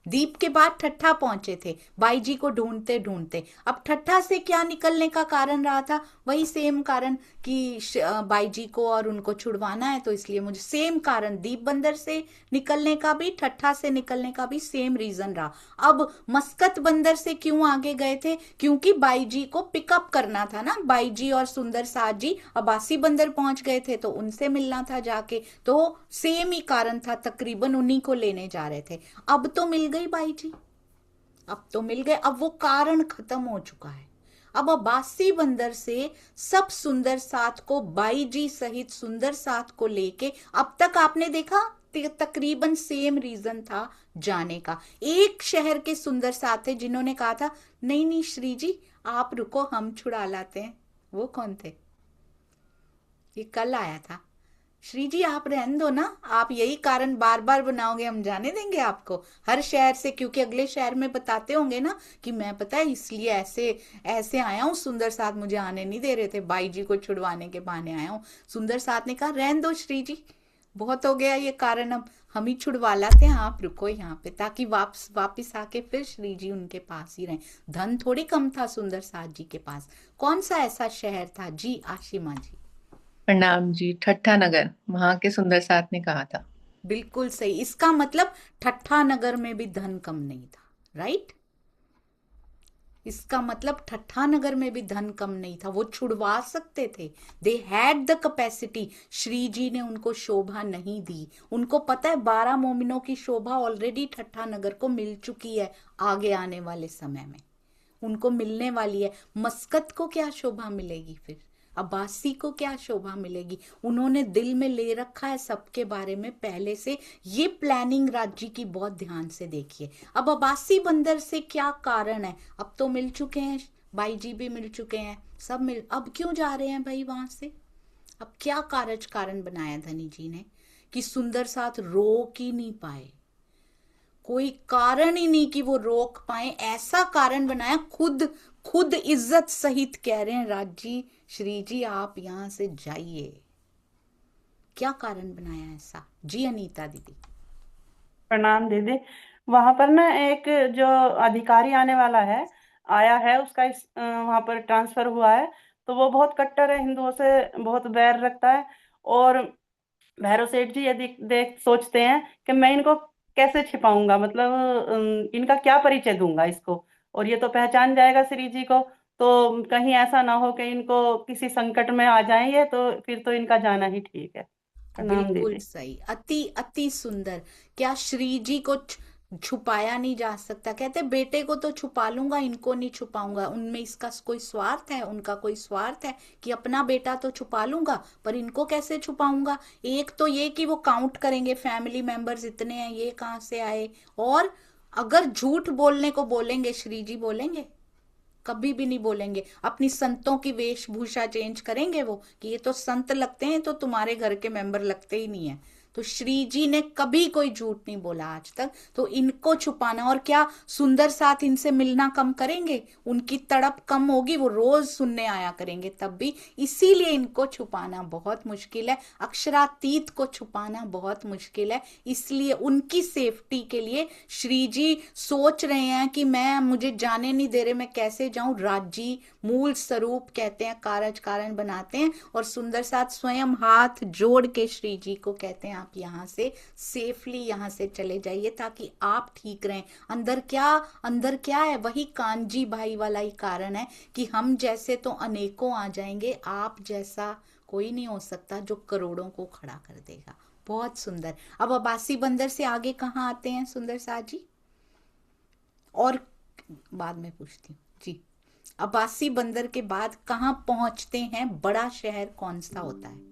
दीप के बाद ठट्ठा पहुंचे थे बाई जी को ढूंढते ढूंढते। अब ठट्ठा से क्या निकलने का कारण रहा था? वही सेम कारण कि बाई जी को और उनको छुड़वाना है, तो इसलिए मुझे सेम कारण, दीप बंदर से निकलने का भी, ठट्ठा से निकलने का भी सेम रीजन रहा। अब मस्कत बंदर से क्यों आगे गए थे? क्योंकि बाई जी को पिकअप करना था ना, बाई जी और सुंदर साथ जी अब्बासी बंदर पहुंच गए थे तो उनसे मिलना था जाके, तो सेम ही कारण था, तकरीबन उन्हीं को लेने जा रहे थे। अब तो मिल गई बाई जी, अब तो मिल गए, अब वो कारण खत्म हो चुका है। अब अब्बासी बंदर से सब सुंदर साथ को बाई जी सहित सुंदर साथ को लेके अब तक आपने देखा तकरीबन सेम रीजन था जाने का। एक शहर के सुंदर साथ थे जिन्होंने कहा था नहीं नहीं श्री जी आप रुको हम छुड़ा लाते हैं। वो कौन थे? ये कल आया था। श्री जी आप रहने दो ना, आप यही कारण बार बार बनाओगे, हम जाने देंगे आपको हर शहर से, क्योंकि अगले शहर में बताते होंगे ना कि मैं पता है इसलिए ऐसे ऐसे आया हूँ, सुंदर साथ मुझे आने नहीं दे रहे थे, बाई जी को छुड़वाने के बहाने आया हूँ। सुंदर साथ ने कहा रहने दो श्री जी, बहुत हो गया ये कारण, अब हम ही छुड़वा लाते हैं, आप रुको यहाँ पे, ताकि वापिस आके फिर श्री जी उनके पास ही रहें। धन थोड़ी कम था सुंदर साथ जी के पास। कौन सा ऐसा शहर था? जी आशिमा जी। प्रणाम जी, ठट्ठा नगर, वहां के सुंदर साथ ने कहा था। बिल्कुल सही। इसका मतलब ठट्ठा नगर में भी धन कम नहीं था, राइट? इसका मतलब ठट्ठा नगर में भी धन कम नहीं था, वो छुड़वा सकते थे, they had the capacity. Shri ji ने उनको शोभा नहीं दी। उनको पता है 12 मोमिनों की शोभा ऑलरेडी ठट्ठा नगर को मिल चुकी है, आगे आने वाले समय में उनको मिलने वाली है। मस्कत को क्या शोभा मिलेगी फिर? अब्बासी को क्या शोभा मिलेगी? उन्होंने दिल में ले रखा है सबके बारे में पहले से। ये प्लानिंग राज्य की बहुत ध्यान से देखिए। अब अब्बासी बंदर से क्या कारण है? अब तो मिल चुके हैं, बाई जी भी मिल चुके हैं, सब मिल, अब क्यों जा रहे हैं भाई वहां से? अब क्या कारण बनाया धनी जी ने कि सुंदर साथ रोक ही नहीं पाए? कोई कारण ही नहीं कि वो रोक पाए, ऐसा कारण बनाया, खुद इज्जत सहित कह रहे हैं राजी श्री जी आप यहां से जाइए। क्या कारण बनाया ऐसा? जी अनीता दीदी। प्रणाम दीदी। वहां पर ना एक जो अधिकारी आने वाला है, आया है, उसका वहां पर ट्रांसफर हुआ है, तो वो बहुत कट्टर है, हिंदुओं से बहुत बैर रखता है। और भैरव सेठ जी यदि देख सोचते हैं कि मैं इनको कैसे छिपाऊंगा, मतलब इनका क्या परिचय दूंगा इसको, और ये तो पहचान जाएगा श्री जी को, तो कहीं ऐसा ना हो कि इनको किसी संकट में आ जाएंगे, तो फिर तो इनका जाना ही ठीक है। प्रणाम बिल्कुल दीदी। सही, अति अति सुंदर। क्या श्री जी को छुपाया नहीं जा सकता? कहते बेटे को तो छुपा लूंगा, इनको नहीं छुपाऊंगा। उनमें इसका कोई स्वार्थ है? उनका कोई स्वार्थ है कि अपना बेटा तो छुपा लूंगा पर इनको कैसे छुपाऊंगा? एक तो ये कि वो काउंट करेंगे फैमिली मेंबर्स इतने हैं, ये कहाँ से आए। और अगर झूठ बोलने को बोलेंगे, श्री जी बोलेंगे? कभी भी नहीं बोलेंगे। अपनी संतों की वेशभूषा चेंज करेंगे वो कि ये तो संत लगते हैं, तो तुम्हारे घर के मेंबर लगते ही नहीं है। तो श्री जी ने कभी कोई झूठ नहीं बोला आज तक, तो इनको छुपाना। और क्या सुंदर साथ इनसे मिलना कम करेंगे? उनकी तड़प कम होगी? वो रोज सुनने आया करेंगे तब भी। इसीलिए इनको छुपाना बहुत मुश्किल है, अक्षरातीत को छुपाना बहुत मुश्किल है। इसलिए उनकी सेफ्टी के लिए श्री जी सोच रहे हैं कि मुझे जाने नहीं दे रहे, मैं कैसे जाऊं। राजी मूल स्वरूप कहते हैं, कारज कारण बनाते हैं, और सुंदर साथ स्वयं हाथ जोड़ के श्री जी को कहते हैं आप यहाँ से सेफली यहाँ से चले जाइए ताकि आप ठीक रहें। अंदर क्या है? वही कांजी भाई वाला ही कारण है कि हम जैसे तो अनेकों आ जाएंगे, आप जैसा कोई नहीं हो सकता जो करोड़ों को खड़ा कर देगा। बहुत सुंदर। अब अब्बासी बंदर से आगे कहाँ आते हैं सुंदर साथ जी? और बाद में पूछती हूँ जी। अब्बासी बंदर के बाद कहाँ पहुंचते हैं? बड़ा शहर कौन सा होता है?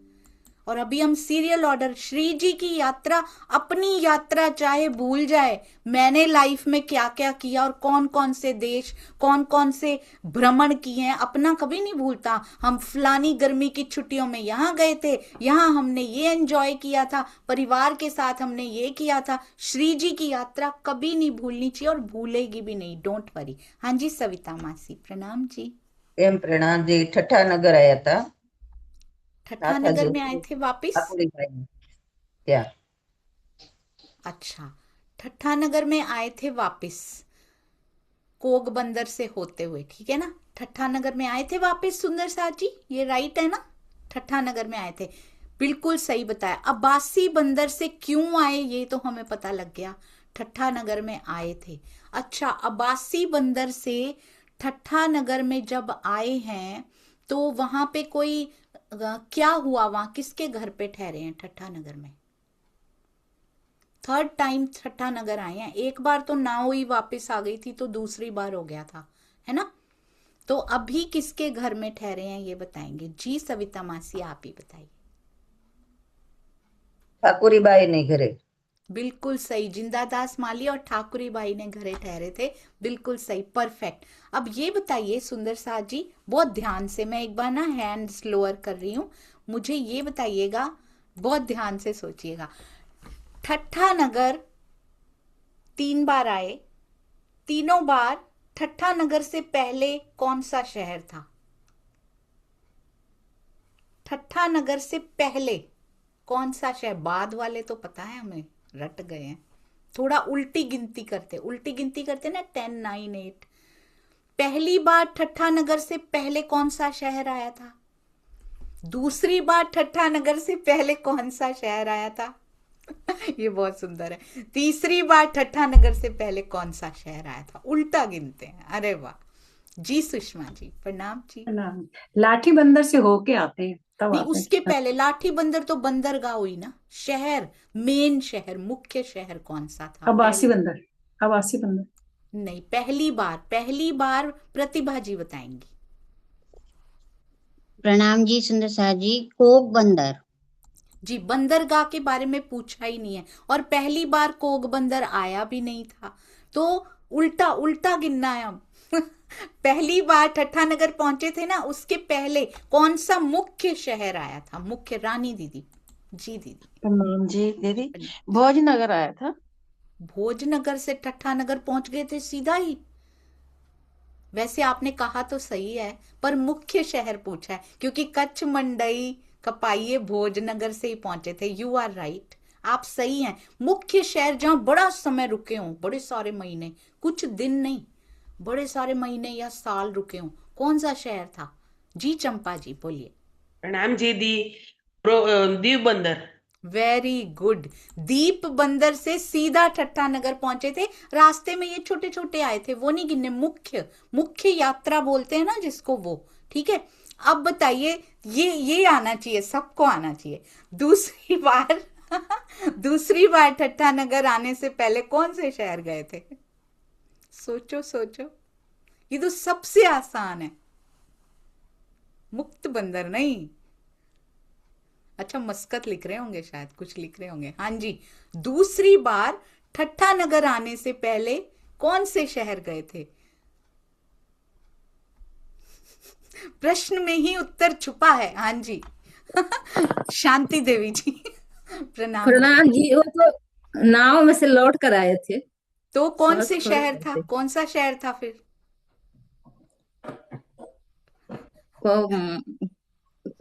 और अभी हम सीरियल ऑर्डर, श्री जी की यात्रा, अपनी यात्रा चाहे भूल जाए, मैंने लाइफ में क्या क्या किया और कौन कौन से देश, कौन कौन से भ्रमण किए हैं, अपना कभी नहीं भूलता। हम फलानी गर्मी की छुट्टियों में यहाँ गए थे, यहाँ हमने ये एंजॉय किया था, परिवार के साथ हमने ये किया था। श्री जी की यात्रा कभी नहीं भूलनी चाहिए और भूलेगी भी नहीं, डोंट वरी। हाँ जी सविता मासी। प्रणाम जी। एम प्रणाम जी। ठट्ठा नगर आया था, ठट्ठा नगर में आए थे वापिस? क्या? अच्छा, ठट्ठा नगर में आए थे वापिस कोग बंदर से होते हुए, ठीक है ना? ठट्ठा नगर में आए थे वापिस सुंदर साथ जी, ये राइट है ना? ठट्ठा नगर में आए थे, बिल्कुल सही बताया। अब्बासी बंदर से क्यों आए ये तो हमें पता लग गया, ठट्ठा नगर में आए थे। अच्छा, अब्बासी बंदर से ठट्ठा नगर में जब आए हैं तो वहां पे कोई क्या हुआ? वहां किसके घर पे ठहरे हैं ठट्ठा नगर में? थर्ड टाइम ठट्ठा नगर आए हैं। एक बार तो नाव ही वापस आ गई थी, तो दूसरी बार हो गया था, है ना? तो अभी किसके घर में ठहरे हैं ये बताएंगे। जी सविता मासी आप ही बताइए। ठाकुरीबाई ने घरे। बिल्कुल सही, जिंदादास माली और ठाकुरी बाई ने घरे ठहरे थे, बिल्कुल सही, परफेक्ट। अब ये बताइए सुंदर साथ जी, बहुत ध्यान से, मैं एक बार ना हैंड्स लोअर कर रही हूँ, मुझे ये बताइएगा, बहुत ध्यान से सोचिएगा। ठट्ठा नगर 3 बार आए, तीनों बार ठट्ठा नगर से पहले कौन सा शहर था? ठट्ठा नगर से पहले कौन सा शहर? बाद वाले तो पता है हमें, रट गए हैं। थोड़ा उल्टी गिनती करते ना, 10 9 8। पहली बार ठट्ठा नगर से पहले कौन सा शहर आया था? दूसरी बार ठट्ठा नगर से पहले कौन सा शहर आया था? ये बहुत सुंदर है। तीसरी बार ठट्ठा नगर से पहले कौन सा शहर आया था? उल्टा गिनते हैं। अरे वाह जी। सुषमा जी प्रणाम जी। प्रणाम। लाठी बंदर से होके आते हैं तब नहीं, आते हैं। उसके पहले लाठी बंदर तो बंदरगाह हुई ना। शहर, मेन शहर, मुख्य शहर कौन सा था? अब्बासी बंदर। अब्बासी बंदर नहीं, पहली बार प्रतिभा जी बताएंगी। प्रणाम जी सुंदर साथ जी। कोक बंदर जी, बंदरगाह के बारे में पूछा ही नहीं है, और पहली बार कोक बंदर आया भी नहीं था, तो उल्टा गिनना है अब। पहली बार ठट्ठा नगर पहुंचे थे ना, उसके पहले कौन सा मुख्य शहर आया था? मुख्य, रानी दीदी। जी दीदी। प्रणाम जी दीदी। भोजनगर आया था। भोजनगर से ठट्ठा नगर पहुंच गए थे सीधा ही? वैसे आपने कहा तो सही है, पर मुख्य शहर पूछा है, क्योंकि कच्छ, मंडई, कपाइये भोजनगर से ही पहुंचे थे। यू आर राइट, आप सही हैं। मुख्य शहर जहां बड़ा समय रुके हों, बड़े सारे महीने, कुछ दिन नहीं, बड़े सारे महीने या साल रुके हों, कौन सा शहर था? जी चंपा जी बोलिए। प्रणाम जी दी। दीप बंदर। Very good. दीप बंदर से सीधा ठट्ठा नगर पहुंचे थे। रास्ते में ये छोटे छोटे आए थे, वो नहीं गिने। मुख्य यात्रा बोलते हैं ना जिसको, वो। ठीक है, अब बताइए, ये आना चाहिए, सबको आना चाहिए। दूसरी बार ठट्ठा नगर आने से पहले कौन से शहर गए थे? सोचो, ये तो सबसे आसान है। मुक्त बंदर नहीं। अच्छा, मस्कत लिख रहे होंगे, शायद कुछ लिख रहे होंगे। हाँ जी, दूसरी बार ठट्ठा नगर आने से पहले कौन से शहर गए थे? प्रश्न में ही उत्तर छुपा है। हाँ जी। शांति देवी जी प्रणाम। प्रणाम जी। वो तो नाव में से लौट कर आए थे। तो कौन से थोड़ा शहर था? कौन सा शहर था फिर?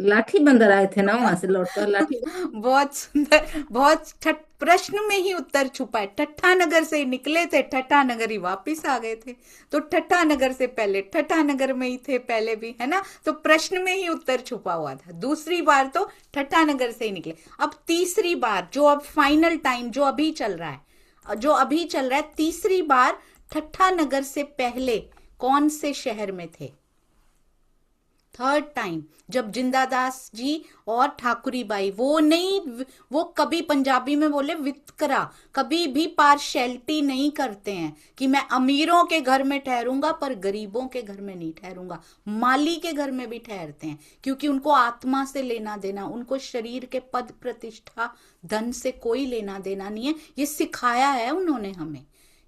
लाठी बंदर आए थे ना, वहां से लौटकर लाठी। बहुत सुंदर, बहुत प्रश्न में ही उत्तर छुपा है। ठट्ठा नगर से निकले थे, ठट्ठा नगर ही वापिस आ गए थे, तो ठट्ठा नगर से पहले ठट्ठा नगर में ही थे पहले भी, है ना? तो प्रश्न में ही उत्तर छुपा हुआ था। दूसरी बार तो ठट्ठा नगर से ही निकले। अब तीसरी बार, जो अब फाइनल टाइम, जो अभी चल रहा है, तीसरी बार ठट्ठा नगर से पहले कौन से शहर में थे? थर्ड टाइम, जब जिंदादास जी और ठाकुरी बाई, वो कभी पंजाबी में बोले वितकरा, कभी भी पार्शैलिटी नहीं करते हैं कि मैं अमीरों के घर में ठहरूंगा पर गरीबों के घर में नहीं ठहरूंगा। माली के घर में भी ठहरते हैं, क्योंकि उनको आत्मा से लेना देना, उनको शरीर के पद प्रतिष्ठा धन से कोई लेना देना नहीं है। ये सिखाया है उन्होंने हमें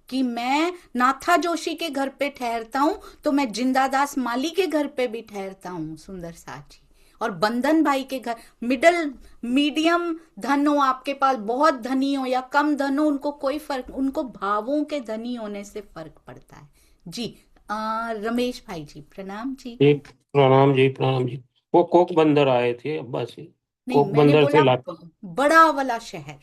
कि मैं नाथा जोशी के घर पे ठहरता हूं तो मैं जिंदादास माली के घर पे भी ठहरता हूं, सुंदर साथ जी। और बंधन भाई के घर, मीडियम धन हो आपके पास, बहुत धनी हो या कम धन हो, उनको कोई फर्क, उनको भावों के धनी होने से फर्क पड़ता है। जी रमेश भाई जी प्रणाम जी। प्रणाम जी। वो कोक बंदर आए थे अब्बासी। नहीं, कोक मैंने बंदर से बोला बड़ा वाला शहर।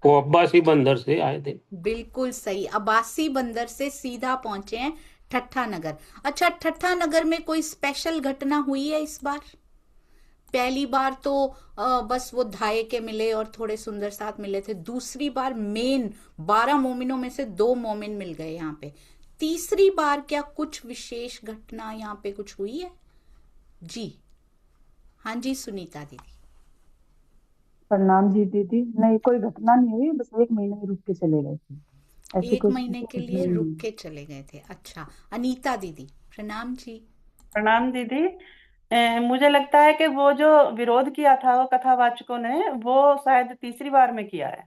वो अब्बासी बंदर से आए थे। बिल्कुल सही, अब्बासी बंदर से सीधा पहुंचे हैं ठट्ठा नगर। अच्छा, ठट्ठा नगर में कोई स्पेशल घटना हुई है इस बार? पहली बार तो बस वो धाये के मिले और थोड़े सुंदर साथ मिले थे। दूसरी बार मेन 12 मोमिनों में से 2 मोमिन मिल गए यहाँ पे। तीसरी बार क्या कुछ विशेष घटना यहाँ पे कुछ हुई है? जी हाँ जी, सुनीता दीदी। प्रणाम जी दीदी। नहीं, कोई घटना नहीं हुई, बस 1 महीने रुक के चले गए थे। ऐसे 1 महीने के लिए रुक के चले गए थे। अच्छा, अनीता दीदी प्रणाम जी। प्रणाम दीदी। मुझे लगता है कि वो जो विरोध किया था वो कथावाचकों ने, वो शायद तीसरी बार में किया है।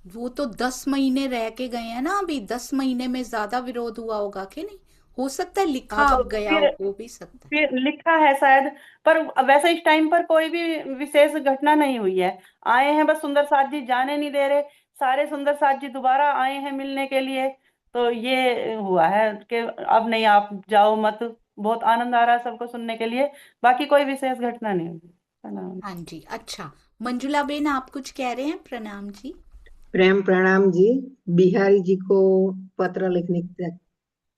वो तो 10 महीने रह के गए हैं ना, अभी 10 महीने में ज्यादा विरोध हुआ होगा कि नहीं? हो सकता है लिखा हाँ, तो अब गया हो भी सकता है। फिर लिखा है शायद, पर वैसे इस टाइम पर कोई भी विशेष घटना नहीं हुई है। आए हैं बस सुंदर साथ जी, जाने नहीं दे रहे। सारे सुंदर साथ जी दोबारा आए हैं मिलने के लिए। तो ये हुआ है कि अब नहीं, आप जाओ मत। बहुत आनंद आ रहा है सबको सुनने के लिए। बाकी कोई विशेष घटना नहीं हुई। प्रणाम। हाँ जी। अच्छा, मंजुला बेन आप कुछ कह रहे हैं? प्रणाम जी। प्रेम प्रणाम जी। बिहारी जी को पत्र लिखने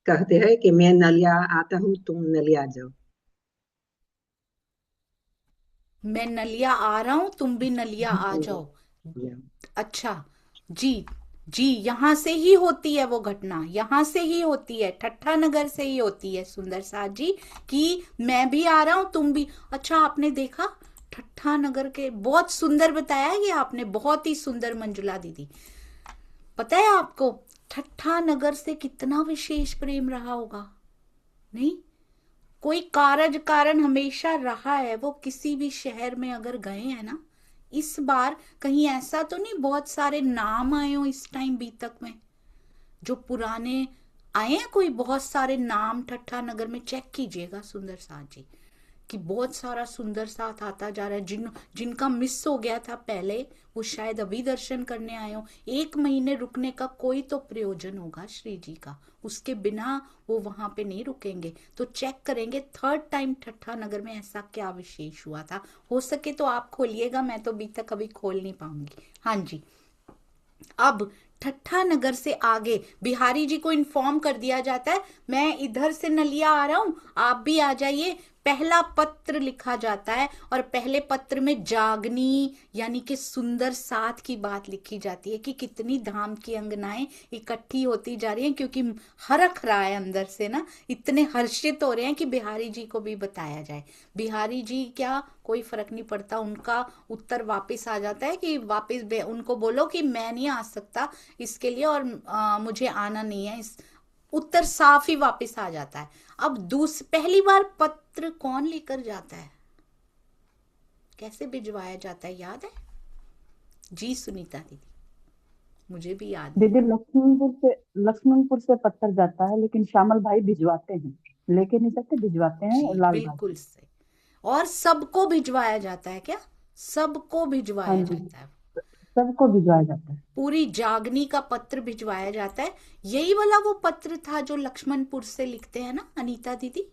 कहते हैं कि मैं नलिया आता हूँ, तुम नलिया जाओ। मैं नलिया आ रहा हूं, तुम भी नलिया आ जाओ। अच्छा जी। जी, यहाँ से ही होती है वो घटना, यहाँ से ही होती है, ठट्ठा नगर से ही होती है सुंदर साथ जी, कि मैं भी आ रहा हूं तुम भी। अच्छा, आपने देखा ठट्ठा नगर के, बहुत सुंदर बताया ये आपने, बहुत ही सुंदर मंजुला दीदी। पता है आपको ठट्ठा नगर से कितना विशेष प्रेम रहा होगा? नहीं, कोई कारण हमेशा रहा है। वो किसी भी शहर में अगर गए हैं ना, इस बार कहीं ऐसा तो नहीं बहुत सारे नाम आए हो इस टाइम बीतक में, जो पुराने आए हैं कोई बहुत सारे नाम ठट्ठा नगर में? चेक कीजिएगा सुंदर साथ जी, कि बहुत सारा सुंदर साथ आता जा रहा है। जिनका मिस हो गया था पहले, वो शायद अभी दर्शन करने आए हो। 1 महीने रुकने का कोई तो प्रयोजन होगा श्री जी का, उसके बिना वो वहां पे नहीं रुकेंगे। तो चेक करेंगे 3rd टाइम ठट्ठा नगर में ऐसा क्या विशेष हुआ था। हो सके तो आप खोलिएगा, मैं तो अभी तक अभी खोल नहीं पाऊंगी। हाँ जी। अब ठट्ठा नगर से आगे बिहारी जी को इन्फॉर्म कर दिया जाता है, मैं इधर से नलिया आ रहा हूं, आप भी आ जाइए। पहला पत्र लिखा जाता है और पहले पत्र में जागनी यानी कि सुंदर साथ की बात लिखी जाती है कि कितनी धाम की अंगनाएं इकट्ठी होती जा रही हैं, क्योंकि हरख रहा है अंदर से ना, इतने हर्षित हो रहे हैं कि बिहारी जी को भी बताया जाए। बिहारी जी क्या, कोई फर्क नहीं पड़ता, उनका उत्तर वापस आ जाता है कि वापस उनको बोलो कि मैं नहीं आ सकता इसके लिए, और मुझे आना नहीं है। इस उत्तर साफ ही वापस आ जाता है। अब पहली बार पत्र कौन लेकर जाता है, कैसे भिजवाया जाता है, याद है जी सुनीता दीदी? मुझे भी याद दीदी लक्ष्मणपुर से पत्थर जाता है, लेकिन श्यामल भाई भिजवाते हैं, लेके नहीं जाते, भिजवाते हैं जी, लाल बिल्कुल सही। और सबको भिजवाया जाता है क्या? सबको भिजवाया जाता है, सबको भिजवाया जाता है। पूरी जागनी का पत्र भिजवाया जाता है। यही वाला वो पत्र था जो लक्ष्मणपुर से लिखते हैं ना अनीता दीदी?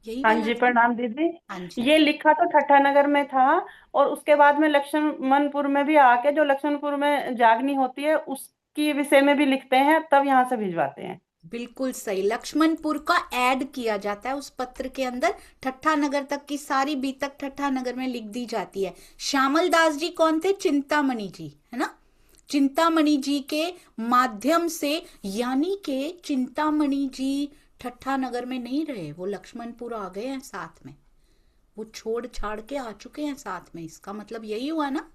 यही हाँ वाला जी, था? प्रणाम दीदी। हाँ जी। ये लिखा तो ठट्ठा नगर में था, और उसके बाद में लक्ष्मणपुर में भी आके, जो लक्ष्मणपुर में जागनी होती है उसकी विषय में भी लिखते हैं, तब यहाँ से भिजवाते हैं। बिल्कुल सही, लक्ष्मणपुर का ऐड किया जाता है उस पत्र के अंदर। ठट्ठा नगर तक की सारी बीतक ठट्ठा नगर में लिख दी जाती है। श्यामल दास जी कौन थे? चिंतामणि जी, है ना? चिंतामणि जी के माध्यम से, यानी के चिंतामणि जी ठट्ठा नगर में नहीं रहे, वो लक्ष्मणपुर आ गए हैं साथ में, वो छोड़ छाड़ के आ चुके हैं साथ में। इसका मतलब यही हुआ ना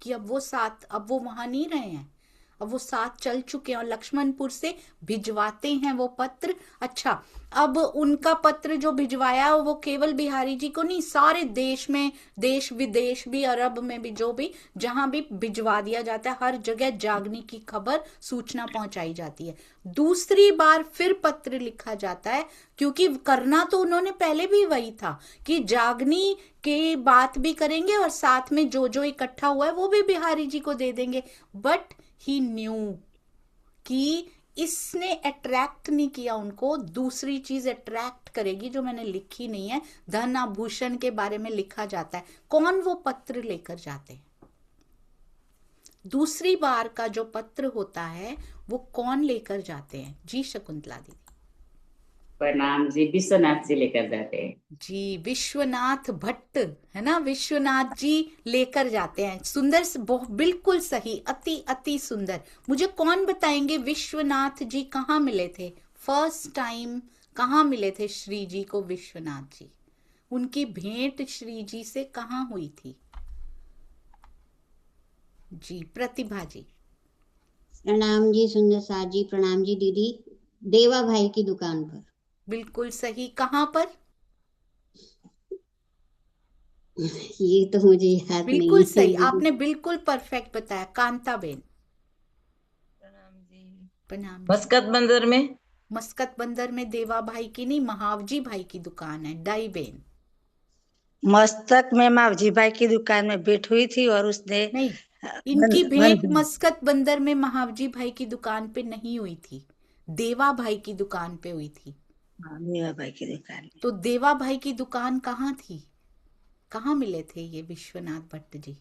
कि अब वो वहां नहीं रहे हैं, अब वो साथ चल चुके हैं और लक्ष्मणपुर से भिजवाते हैं वो पत्र। अच्छा, अब उनका पत्र जो भिजवाया वो केवल बिहारी जी को नहीं, सारे देश में, देश विदेश भी, अरब में भी, जो भी जहां भी भिजवा दिया जाता है, हर जगह जागनी की खबर, सूचना पहुंचाई जाती है। दूसरी बार फिर पत्र लिखा जाता है, क्योंकि करना तो उन्होंने पहले भी वही था कि जागनी के बात भी करेंगे और साथ में जो जो इकट्ठा हुआ है वो भी बिहारी जी को दे देंगे। बट ही न्यू कि इसने अट्रैक्ट नहीं किया उनको, दूसरी चीज अट्रैक्ट करेगी जो मैंने लिखी नहीं है। धन आभूषण के बारे में लिखा जाता है, कौन वो पत्र लेकर जाते हैं? दूसरी बार का जो पत्र होता है वो कौन लेकर जाते हैं जी शकुंतला दीदी? प्रणाम जी, विश्वनाथ जी लेकर जाते हैं जी, विश्वनाथ भट्ट, है ना, विश्वनाथ जी लेकर जाते हैं। सुंदर, बिल्कुल सही, अति अति सुंदर। मुझे कौन बताएंगे विश्वनाथ जी कहाँ मिले थे? फर्स्ट टाइम कहाँ मिले थे श्री जी को विश्वनाथ जी? उनकी भेंट श्री जी से कहाँ हुई थी? जी प्रतिभा जी। प्रणाम जी सुंदर साथ जी, प्रणाम जी दीदी। देवा भाई की दुकान पर। बिल्कुल सही। कहाँ पर? ये तो मुझे याद नहीं बिल्कुल है सही, दीदी। आपने बिल्कुल परफेक्ट बताया। कांता बेन, प्रणाम जी। मस्कत बंदर में। मस्कत बंदर में देवा भाई की नहीं, महावजी भाई की दुकान है। डाई बेन। मस्तक में मावजी भाई की दुकान में भेंट हुई थी और उसने नहीं, इनकी भेंट बंद मस्कत बंदर में महावजी भाई की दुकान पे नहीं हुई थी, देवा भाई की दुकान पे हुई थी। देवा भाई की दुकान में। तो देवा भाई की दुकान कहाँ थी, कहाँ मिले थे ये विश्वनाथ भट्ट जी?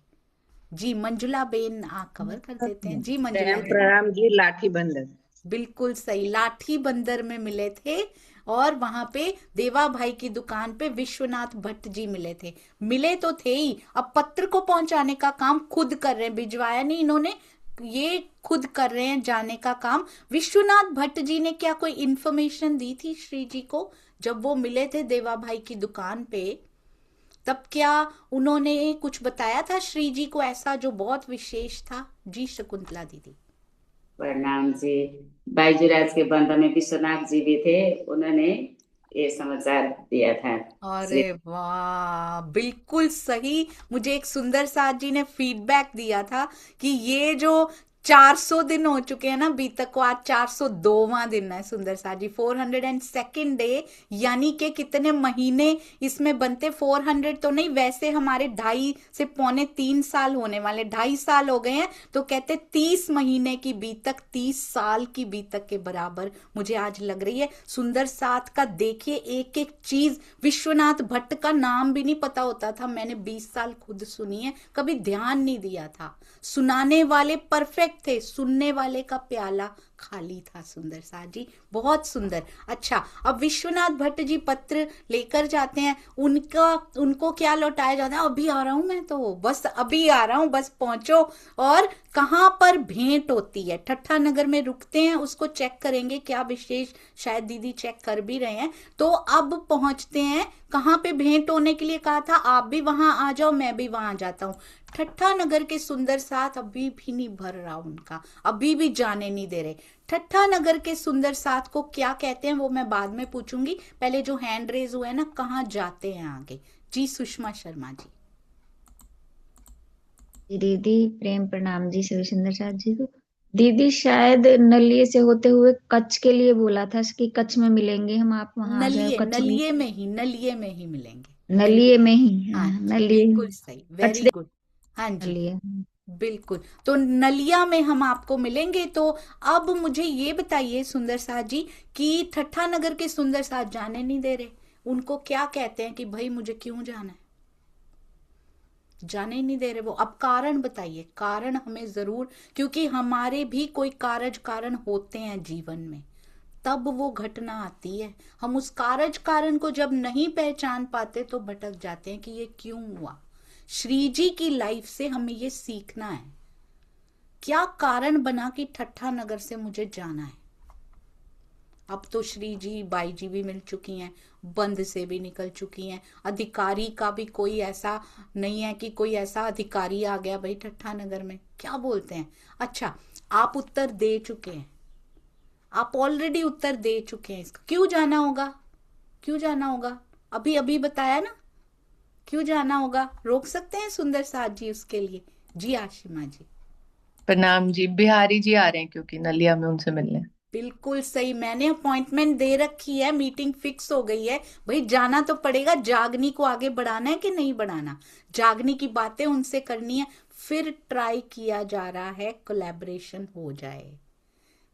जी मंजुला बेन आप कवर कर देते हैं। जी मंजुला बेन। प्रणाम जी, लाठी बंदर। बिल्कुल सही, लाठी बंदर में मिले थे और वहां पे देवा भाई की दुकान पे विश्वनाथ भट्ट जी मिले थे। मिले तो थे ही, अब पत्र को पहुंचाने का काम खुद कर रहे हैं, भिजवाया नहीं इन्होंने, ये खुद कर रहे हैं जाने का काम। विश्वनाथ भट्ट जी ने क्या कोई इंफॉर्मेशन दी थी श्री जी को जब वो मिले थे देवा भाई की दुकान पे? तब क्या उन्होंने कुछ बताया था श्री जी को ऐसा जो बहुत विशेष था? जी शकुंतला दीदी। प्रणाम जी। बाईजूराज के बंद में विश्वनाथ जी भी थे, उन्होंने ये समाचार दिया था। अरे वाह, बिल्कुल सही। मुझे एक सुंदर साथ जी ने फीडबैक दिया था कि ये जो 400 दिन हो चुके हैं ना बीतक को, आज 402वां दिन है सुंदर साथ जी, 402nd डे, यानी कि कितने महीने इसमें बनते? 400 तो नहीं, वैसे हमारे 2.5 से 2.25 साल होने वाले, 2.5 साल हो गए हैं, तो कहते 30 महीने की बीतक 30 साल की बीतक के बराबर मुझे आज लग रही है। सुंदर साथ का देखिए एक एक चीज, विश्वनाथ भट्ट का नाम भी नहीं पता होता था, मैंने 20 साल खुद सुनी है, कभी ध्यान नहीं दिया था। सुनाने वाले परफेक्ट थे, सुनने वाले का प्याला खाली था। सुंदर साथ जी बहुत सुंदर। अच्छा, अब विश्वनाथ भट्ट जी पत्र लेकर जाते हैं, उनको क्या लौटाया जाता है? अभी आ रहा हूं मैं, तो बस अभी आ रहा हूं, बस पहुंचो। और कहां पर भेंट होती है? ठट्ठा नगर में रुकते हैं, उसको चेक करेंगे क्या विशेष, शायद दीदी चेक कर भी रहे हैं। तो अब पहुंचते हैं कहां पे भेंट होने के लिए कहा था, आप भी वहां आ जाओ मैं भी वहां जाता हूं। ठट्ठा नगर के सुंदर साथ अभी भी नहीं भर रहा उनका, अभी भी जाने नहीं दे रहे। ठट्ठा नगर के सुंदर साथ को क्या कहते हैं वो मैं बाद में पूछूंगी, पहले जो हैंड रेज हुआ है ना, कहाँ जाते हैं आगे? जी सुषमा शर्मा जी। दीदी प्रेम प्रणाम जी सभी सुंदर साथ जी को। दीदी शायद नलिये से होते हुए कच्छ के लिए बोला था कि कच्छ में मिलेंगे हम, आप वहां आ जाओ। नलिये में ही, नलिये में ही मिलेंगे। नलिये में ही, हाँ, नलिये। बिल्कुल सही, वेरी गुड। हाँ जी बिल्कुल, तो नलिया में हम आपको मिलेंगे। तो अब मुझे ये बताइए सुंदर साथ जी कि ठट्ठा नगर के सुंदर साथ जाने नहीं दे रहे, उनको क्या कहते हैं कि भाई मुझे क्यों जाना है, जाने ही नहीं दे रहे वो? अब कारण बताइए, कारण हमें जरूर, क्योंकि हमारे भी कोई कारण होते हैं जीवन में, तब वो घटना आती है। हम उस कारण को जब नहीं पहचान पाते तो भटक जाते हैं कि ये क्यों हुआ। श्री जी की लाइफ से हमें ये सीखना है, क्या कारण बना कि ठट्ठा नगर से मुझे जाना है। अब तो श्री जी बाई जी भी मिल चुकी हैं, बंद से भी निकल चुकी हैं, अधिकारी का भी कोई ऐसा नहीं है कि कोई ऐसा अधिकारी आ गया भाई ठट्ठा नगर में, क्या बोलते हैं। अच्छा, आप उत्तर दे चुके हैं, आप ऑलरेडी उत्तर दे चुके हैं इसका, क्यों जाना होगा, क्यों जाना होगा? अभी अभी बताया ना क्यों जाना होगा, रोक सकते हैं सुंदर साथ जी उसके लिए? जी आशिमा जी। प्रणाम जी, बिहारी जी आ रहे हैं क्योंकि नलिया में उनसे मिलने। बिल्कुल सही, मैंने अपॉइंटमेंट दे रखी है, मीटिंग फिक्स हो गई है, भाई जाना तो पड़ेगा। जागनी को आगे बढ़ाना है कि नहीं बढ़ाना, जागनी की बातें उनसे करनी है। फिर ट्राई किया जा रहा है कोलैबोरेशन हो जाए,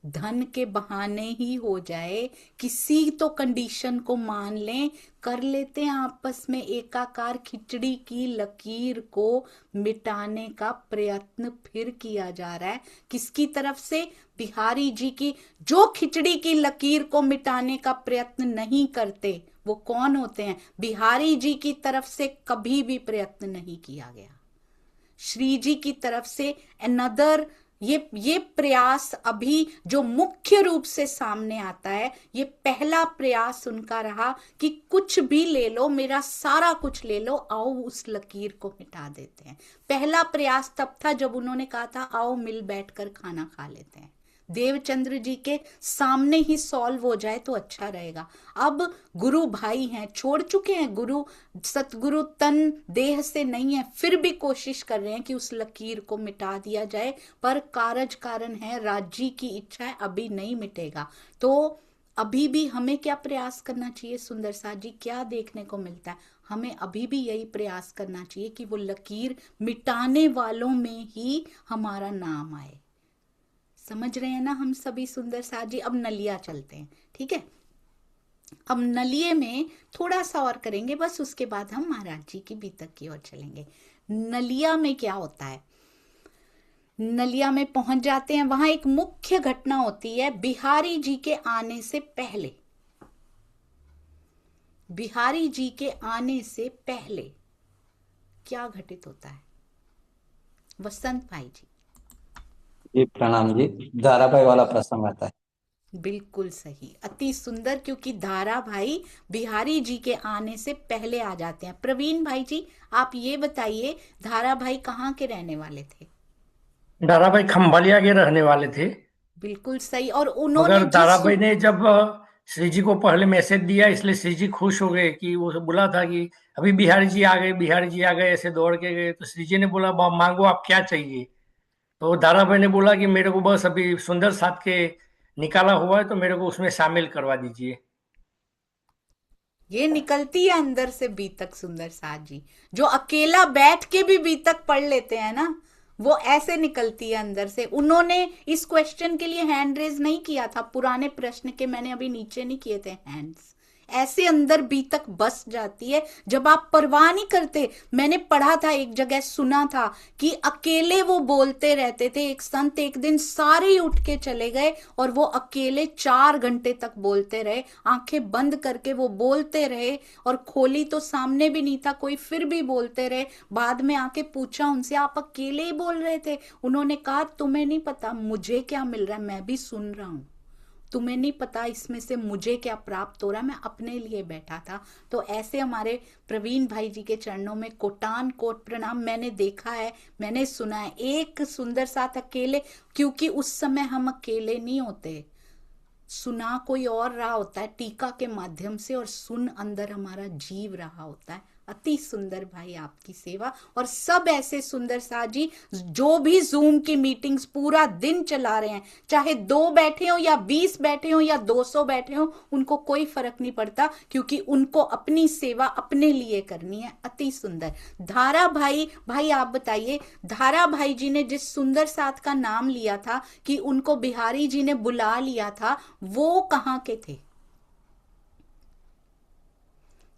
धन के बहाने ही हो जाए, किसी तो कंडीशन को मान लें, कर लेते हैं आपस में एकाकार। खिचड़ी की लकीर को मिटाने का प्रयत्न फिर किया जा रहा है, किसकी तरफ से? बिहारी जी की। जो खिचड़ी की लकीर को मिटाने का प्रयत्न नहीं करते वो कौन होते हैं? बिहारी जी की तरफ से कभी भी प्रयत्न नहीं किया गया, श्री जी की तरफ से अनदर ये प्रयास अभी जो मुख्य रूप से सामने आता है, ये पहला प्रयास उनका रहा कि कुछ भी ले लो, मेरा सारा कुछ ले लो, आओ उस लकीर को मिटा देते हैं। पहला प्रयास तब था जब उन्होंने कहा था आओ मिल बैठकर खाना खा लेते हैं। देवचंद्र जी के सामने ही सॉल्व हो जाए तो अच्छा रहेगा। अब गुरु भाई हैं, छोड़ चुके हैं, गुरु सतगुरु तन देह से नहीं है, फिर भी कोशिश कर रहे हैं कि उस लकीर को मिटा दिया जाए, पर कारज कारण है, राज्य की इच्छा है, अभी नहीं मिटेगा। तो अभी भी हमें क्या प्रयास करना चाहिए सुंदर साथ जी, क्या देखने को मिलता है? हमें अभी भी यही प्रयास करना चाहिए कि वो लकीर मिटाने वालों में ही हमारा नाम आए। समझ रहे हैं ना हम सभी सुंदर साथ जी? अब नलिया चलते हैं, ठीक है? अब नलिये में थोड़ा सा और करेंगे बस, उसके बाद हम महाराज जी की बीतक की ओर चलेंगे। नलिया में क्या होता है? नलिया में पहुंच जाते हैं, वहां एक मुख्य घटना होती है बिहारी जी के आने से पहले। बिहारी जी के आने से पहले क्या घटित होता है? वसंत भाई जी। जी प्रणाम जी। दाराबाई वाला प्रसंग आता है। बिल्कुल सही, अति सुंदर, क्योंकि धारा भाई बिहारी जी के आने से पहले आ जाते हैं। प्रवीण भाई जी, आप ये बताइए, धारा भाई कहाँ के रहने वाले थे? दाराबाई खंभालिया के रहने वाले थे। बिल्कुल सही। और उन्होंने मगर दाराबाई ने जब श्री जी को पहले मैसेज दिया, इसलिए श्री जी खुश हो गए कि वो बोला था कि अभी बिहारी जी आ गए, बिहारी जी आ गए, ऐसे दौड़ के गए। तो श्री जी ने बोला मांगो आप क्या चाहिए। तो दाराबाई ने बोला कि मेरे को बस अभी सुंदर साथ के निकाला हुआ है, तो मेरे को उसमें शामिल करवा दीजिए। ये निकलती है अंदर से बीतक सुंदर साथ जी, जो अकेला बैठ के भी बीतक पढ़ लेते हैं ना, वो ऐसे निकलती है अंदर से। उन्होंने इस क्वेश्चन के लिए हैंड रेज नहीं किया था, पुराने प्रश्न के मैंने अभी नीचे नहीं किए थे हैंड्स, ऐसे अंदर बीतक बस जाती है जब आप परवाह नहीं करते। मैंने पढ़ा था एक जगह, सुना था कि अकेले वो बोलते रहते थे। एक संत एक दिन सारे ही उठ के चले गए और वो अकेले 4 घंटे तक बोलते रहे, आंखें बंद करके वो बोलते रहे, और खोली तो सामने भी नहीं था कोई, फिर भी बोलते रहे। बाद में आके पूछा उनसे, आप अकेले ही बोल रहे थे? उन्होंने कहा तुम्हें नहीं पता मुझे क्या मिल रहा है, मैं भी सुन रहा हूं, तुम्हें नहीं पता इसमें से मुझे क्या प्राप्त हो रहा है, मैं अपने लिए बैठा था। तो ऐसे हमारे प्रवीण भाई जी के चरणों में कोटान कोट प्रणाम। मैंने देखा है, मैंने सुना है, एक सुंदर साथ अकेले, क्योंकि उस समय हम अकेले नहीं होते, सुना कोई और रहा होता है टीका के माध्यम से, और सुन अंदर हमारा जीव रहा होता है। अति सुंदर भाई आपकी सेवा। और सब ऐसे सुंदर साथ जी जो भी जूम की मीटिंग्स पूरा दिन चला रहे हैं, चाहे 2 बैठे हो या 20 बैठे हो या 200 बैठे हो, उनको कोई फर्क नहीं पड़ता, क्योंकि उनको अपनी सेवा अपने लिए करनी है। अति सुंदर। धारा भाई, भाई आप बताइए, धारा भाई जी ने जिस सुंदर साथ का नाम लिया था कि उनको बिहारी जी ने बुला लिया था, वो कहाँ के थे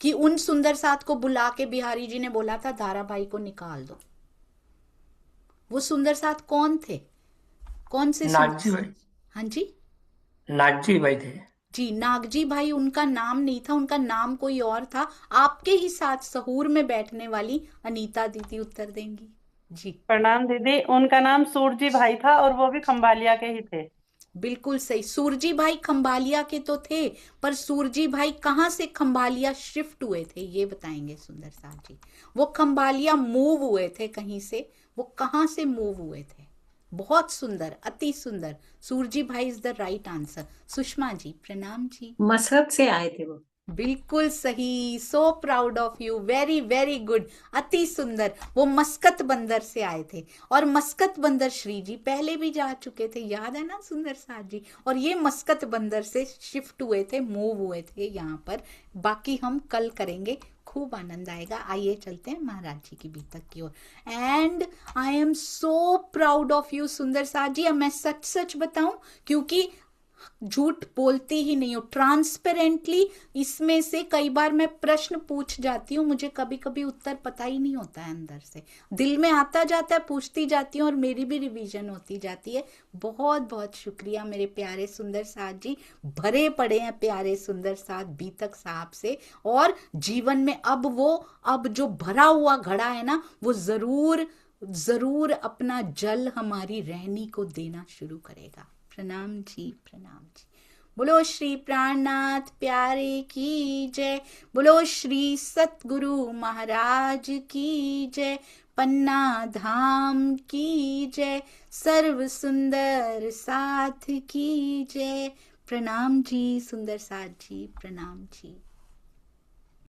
कि उन सुंदर साथ को बुला के बिहारी जी ने बोला था धारा भाई को निकाल दो? वो सुंदर साथ कौन थे? कौन से? नागजी भाई। हाँ जी, नागजी भाई थे जी। नागजी भाई उनका नाम नहीं था, उनका नाम कोई और था। आपके ही साथ सहूर में बैठने वाली अनीता दीदी उत्तर देंगी जी। प्रणाम दीदी। उनका नाम सूरजी भाई था और वो भी खंभालिया के ही थे। बिल्कुल सही, सूरजी भाई खंभालिया के तो थे, पर सूरजी भाई कहाँ से खंभालिया शिफ्ट हुए थे ये बताएंगे सुंदर साथ जी। वो खंभालिया मूव हुए थे कहीं से, वो कहाँ से मूव हुए थे? बहुत सुंदर, अति सुंदर। सूरजी भाई is the right answer. Sushma ji प्रणाम जी। मसरत से आए थे वो। बिल्कुल सही, so proud of you, very very good, अति सुंदर। वो मस्कत बंदर से आए थे, और मस्कत बंदर श्री जी पहले भी जा चुके थे, याद है ना सुंदर साथ जी? और ये मस्कत बंदर से शिफ्ट हुए थे, मूव हुए थे यहाँ पर। बाकी हम कल करेंगे, खूब आनंद आएगा। आइए चलते हैं महाराज जी की बीतक की ओर। And I am so proud of you सुंदर साथ जी। अब मैं सच सच बताऊं, क्योंकि झूठ बोलती ही नहीं हूँ, ट्रांसपेरेंटली इसमें से कई बार मैं प्रश्न पूछ जाती हूँ, मुझे कभी कभी उत्तर पता ही नहीं होता है, अंदर से दिल में आता जाता है, पूछती जाती हूँ और मेरी भी रिवीजन होती जाती है। बहुत बहुत शुक्रिया मेरे प्यारे सुंदर साथ जी, भरे पड़े हैं प्यारे सुंदर साथ बीतक साहब से। और जीवन में अब जो भरा हुआ घड़ा है ना, वो जरूर अपना जल हमारी रहनी को देना शुरू करेगा। प्रणाम जी, प्रणाम जी। बोलो श्री प्राणनाथ प्यारे की जय। बोलो श्री सतगुरु महाराज की जय। पन्ना धाम की जय। सर्व सुंदर साथ की जय। प्रणाम जी सुंदर साथ जी, प्रणाम जी।